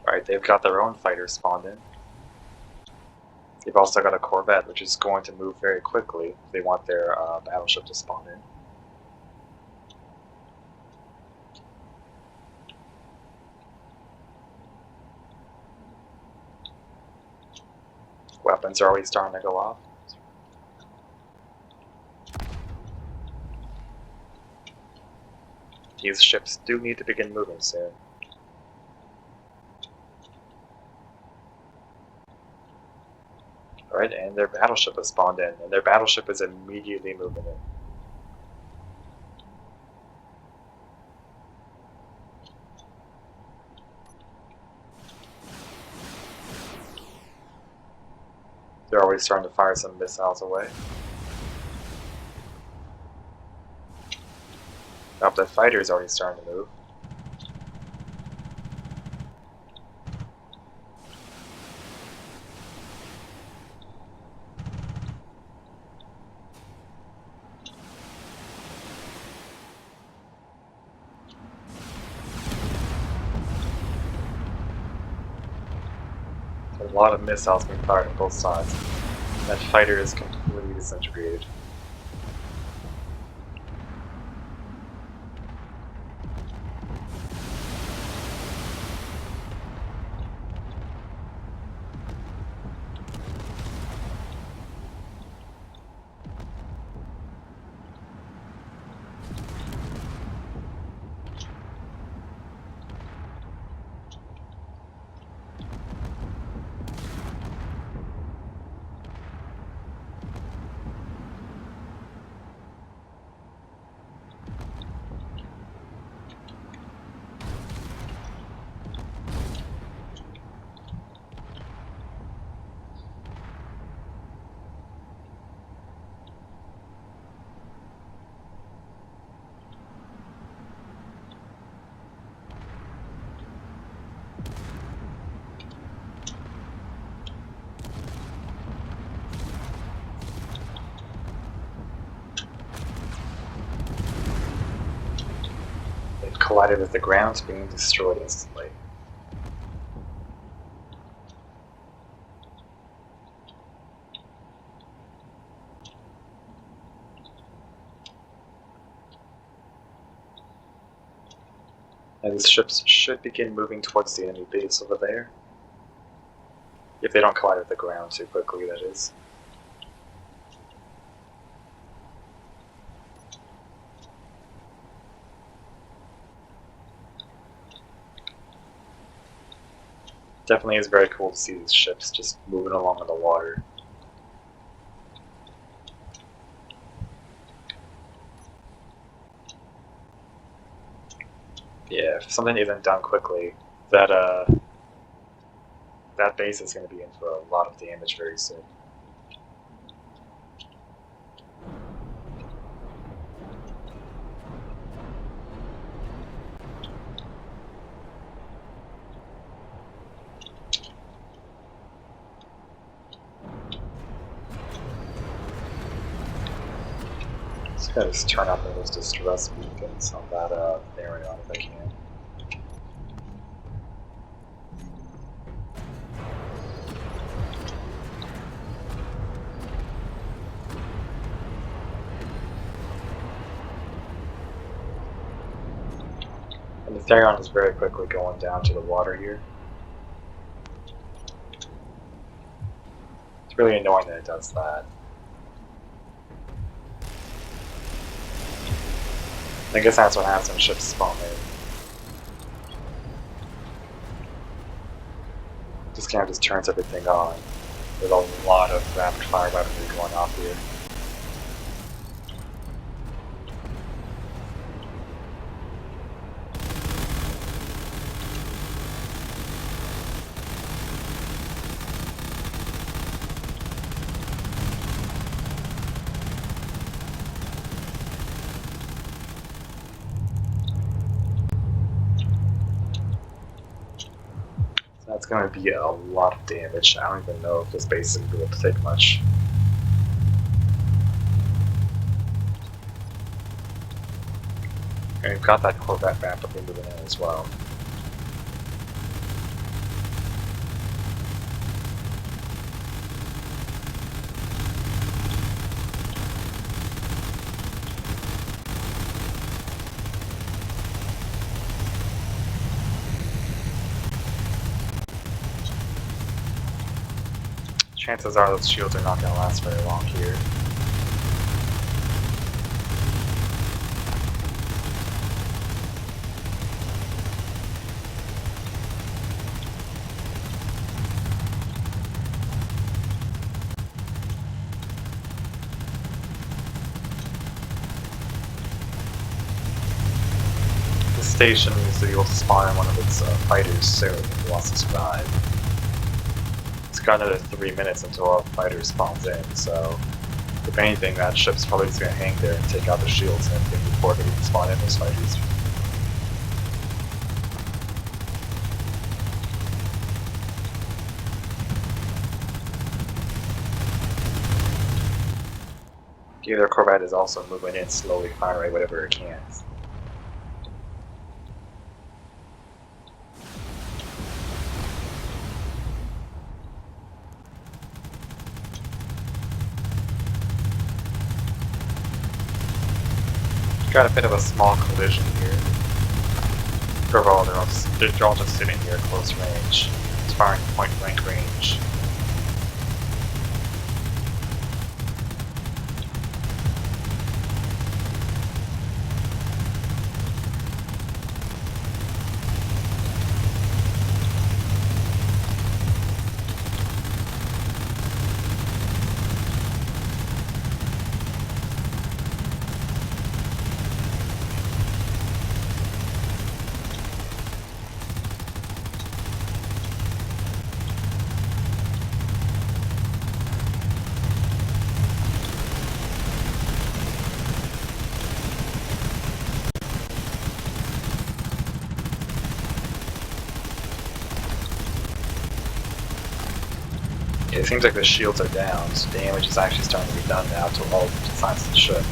Alright, they've got their own fighter spawned in. They've also got a corvette, which is going to move very quickly if they want their battleship to spawn in. Weapons are already starting to go off. These ships do need to begin moving soon. Alright, and their battleship has spawned in, and their battleship is immediately moving in. They're already starting to fire some missiles away. Now the fighter is already starting to move. A lot of missiles being fired on both sides. That fighter is completely disintegrated. Collided with the ground, being destroyed instantly. And these ships should begin moving towards the enemy base over there. If they don't collide with the ground too quickly, that is. Definitely is very cool to see these ships just moving along in the water. Yeah, if something isn't done quickly, that base is going to be in for a lot of damage very soon. Just gotta just turn up those distress beacons on that area if I can. And the Therion is very quickly going down to the water here. It's really annoying that it does that. I guess that's what happens when ships spawn in. Just kind of just turns everything on. There's a lot of rapid fire weaponry going off here. That's going to be a lot of damage. I don't even know if this base is going to be able to take much. And we've got that Corvette rapidly moving in as well. Chances are those shields are not going to last very long here. The station needs to be able to spawn in one of its fighters soon if it wants to survive. It's got another 3 minutes until a fighter spawns in, so if anything, that ship's probably just going to hang there and take out the shields and everything before they even spawn in those fighters. The other Corvette is also moving in slowly, firing whatever it can. Got a bit of a small collision here. Overall, they're all just sitting here at close range. It's firing point blank range. It seems like the shields are down, so damage is actually starting to be done now to all sides of the ship.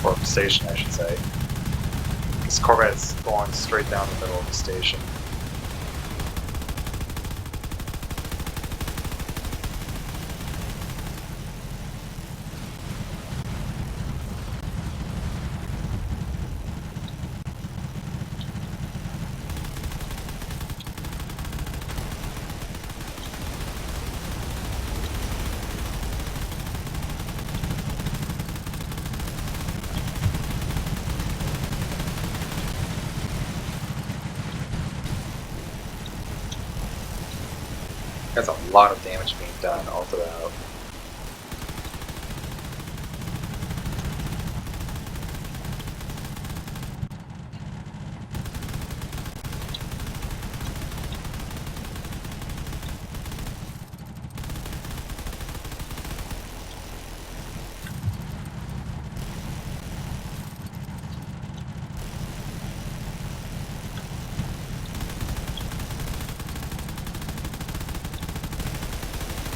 Or the station, I should say. This Corvette is going straight down the middle of the station. There's a lot of damage being done all throughout.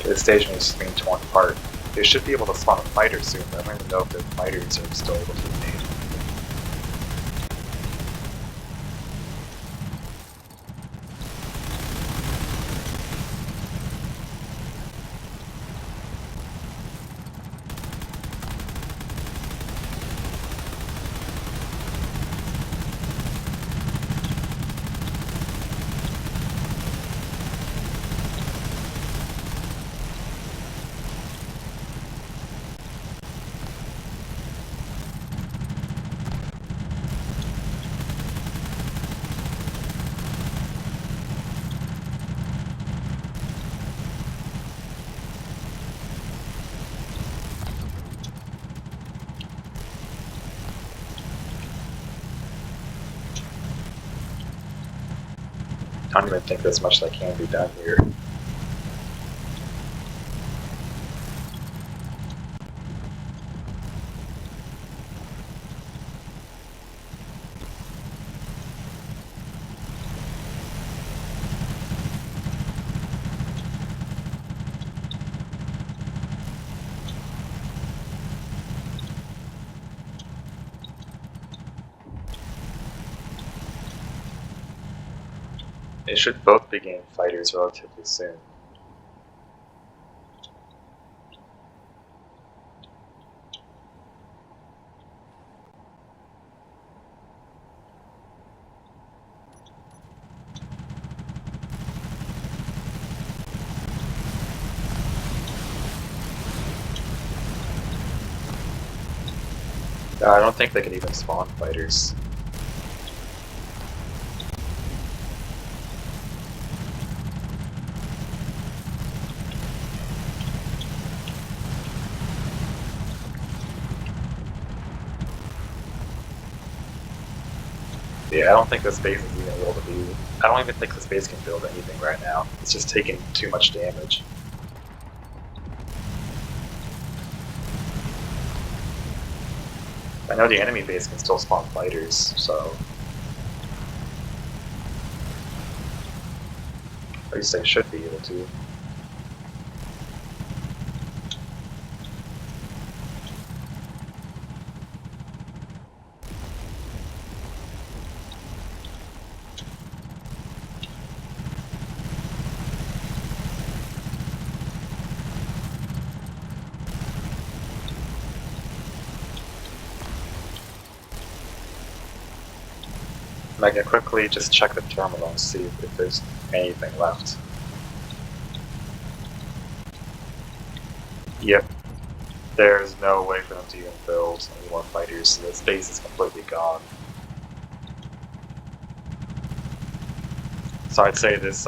The station is being torn apart. They should be able to spawn a fighter soon, but I don't even know if the fighters are still able to be made. I don't even think there's much that can be done here. They should both begin fighters relatively soon. I don't think they can even spawn fighters. Yeah, I don't think this base is even able to be... I don't even think this base can build anything right now. It's just taking too much damage. I know the enemy base can still spawn fighters, so... at least they should be able to. I can quickly just check the terminal and see if there's anything left. Yep. There's no way for them to even build any more fighters, so this base is completely gone. So I'd say this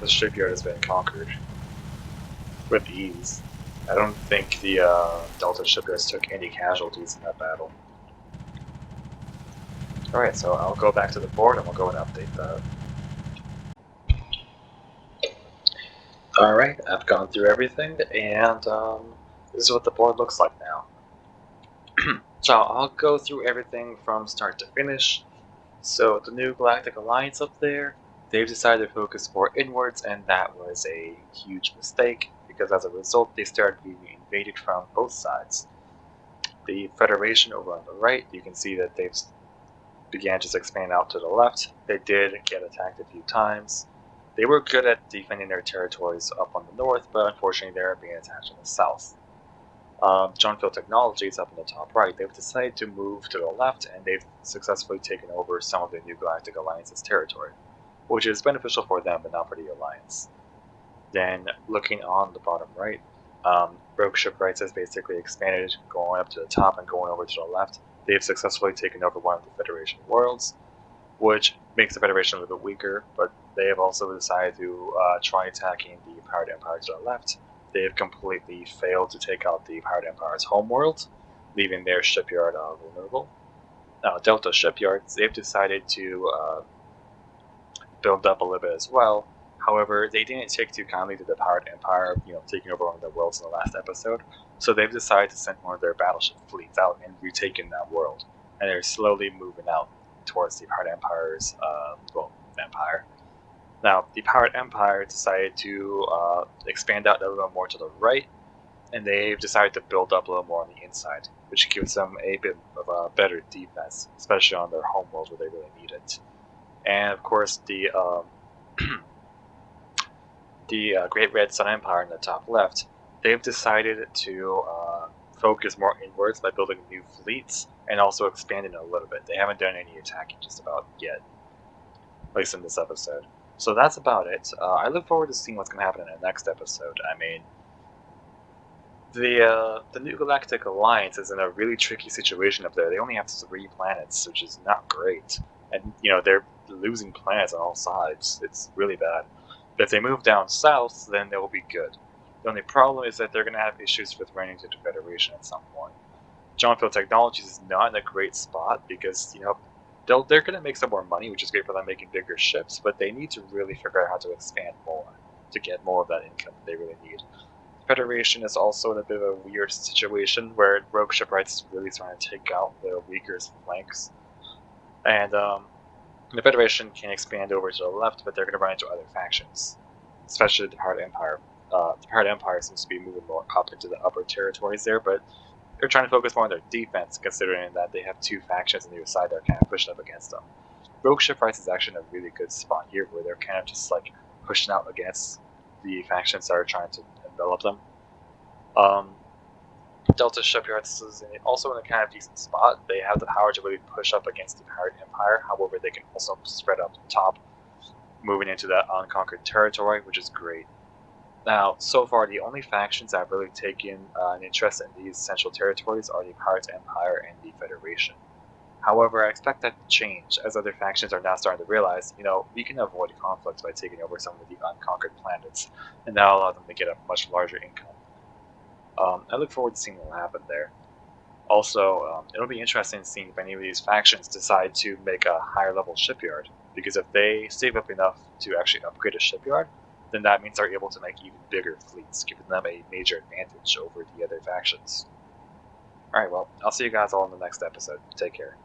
shipyard has been conquered with ease. I don't think the Delta Shipyards took any casualties in that battle. Alright, so I'll go back to the board and we'll go and update that. Alright, I've gone through everything, and this is what the board looks like now. So I'll go through everything from start to finish. So the new Galactic Alliance up there, they've decided to focus more inwards, and that was a huge mistake, because as a result they started being invaded from both sides. The Federation over on the right, you can see that they've began just expand out to the left. They did get attacked a few times. They were good at defending their territories up on the north, but unfortunately they're being attacked on the south. Jonfield Technologies up in the top right, they've decided to move to the left, and they've successfully taken over some of the new Galactic Alliance's territory, which is beneficial for them but not for the Alliance. Then looking on the bottom right, Rogue Shipwrights has basically expanded, going up to the top and going over to the left. They've successfully taken over one of the Federation worlds, which makes the Federation a little bit weaker, but they have also decided to try attacking the Pirate Empire to the left, they have completely failed to take out the Pirate Empire's homeworld, leaving their shipyard vulnerable. Now, Delta Shipyards, they've decided to build up a little bit as well. However, they didn't take too kindly to the Pirate Empire, taking over one of the worlds in the last episode. So they've decided to send one of their battleship fleets out and retaking that world. And they're slowly moving out towards the Pirate Empire's, empire. Now, the Pirate Empire decided to expand out a little more to the right, and they've decided to build up a little more on the inside, which gives them a bit of a better defense, especially on their homeworld where they really need it. And of course, the Great Red Sun Empire in the top left, they've decided to focus more inwards by building new fleets and also expanding a little bit. They haven't done any attacking just about yet, at least in this episode. So that's about it. I look forward to seeing what's going to happen in the next episode. I mean, the new Galactic Alliance is in a really tricky situation up there. They only have 3 planets, which is not great. And, they're losing planets on all sides. It's really bad. But if they move down south, then they will be good. The only problem is that they're going to have issues with running into the Federation at some point. Jonfield Technologies is not in a great spot because, they're going to make some more money, which is great for them making bigger ships, but they need to really figure out how to expand more to get more of that income that they really need. The Federation is also in a bit of a weird situation where Rogue Shipwrights is really trying to take out the weaker flanks. And the Federation can expand over to the left, but they're going to run into other factions, especially the Pirate Empire. The Pirate Empire seems to be moving more up into the upper territories there, but they're trying to focus more on their defense, considering that they have 2 factions on either side that are kind of pushing up against them. Rogue Shipwrights is actually in a really good spot here, where they're kind of just like pushing out against the factions that are trying to envelop them. Delta Shipyards is also in a kind of decent spot. They have the power to really push up against the Pirate Empire. However, they can also spread up top, moving into that unconquered territory, which is great. Now, so far, the only factions that have really taken an interest in these central territories are the Pirate Empire and the Federation. However, I expect that to change, as other factions are now starting to realize, we can avoid conflicts by taking over some of the unconquered planets, and that'll allow them to get a much larger income. I look forward to seeing what will happen there. Also, it'll be interesting seeing if any of these factions decide to make a higher level shipyard, because if they save up enough to actually upgrade a shipyard, then that means they're able to make even bigger fleets, giving them a major advantage over the other factions. Alright, well, I'll see you guys all in the next episode. Take care.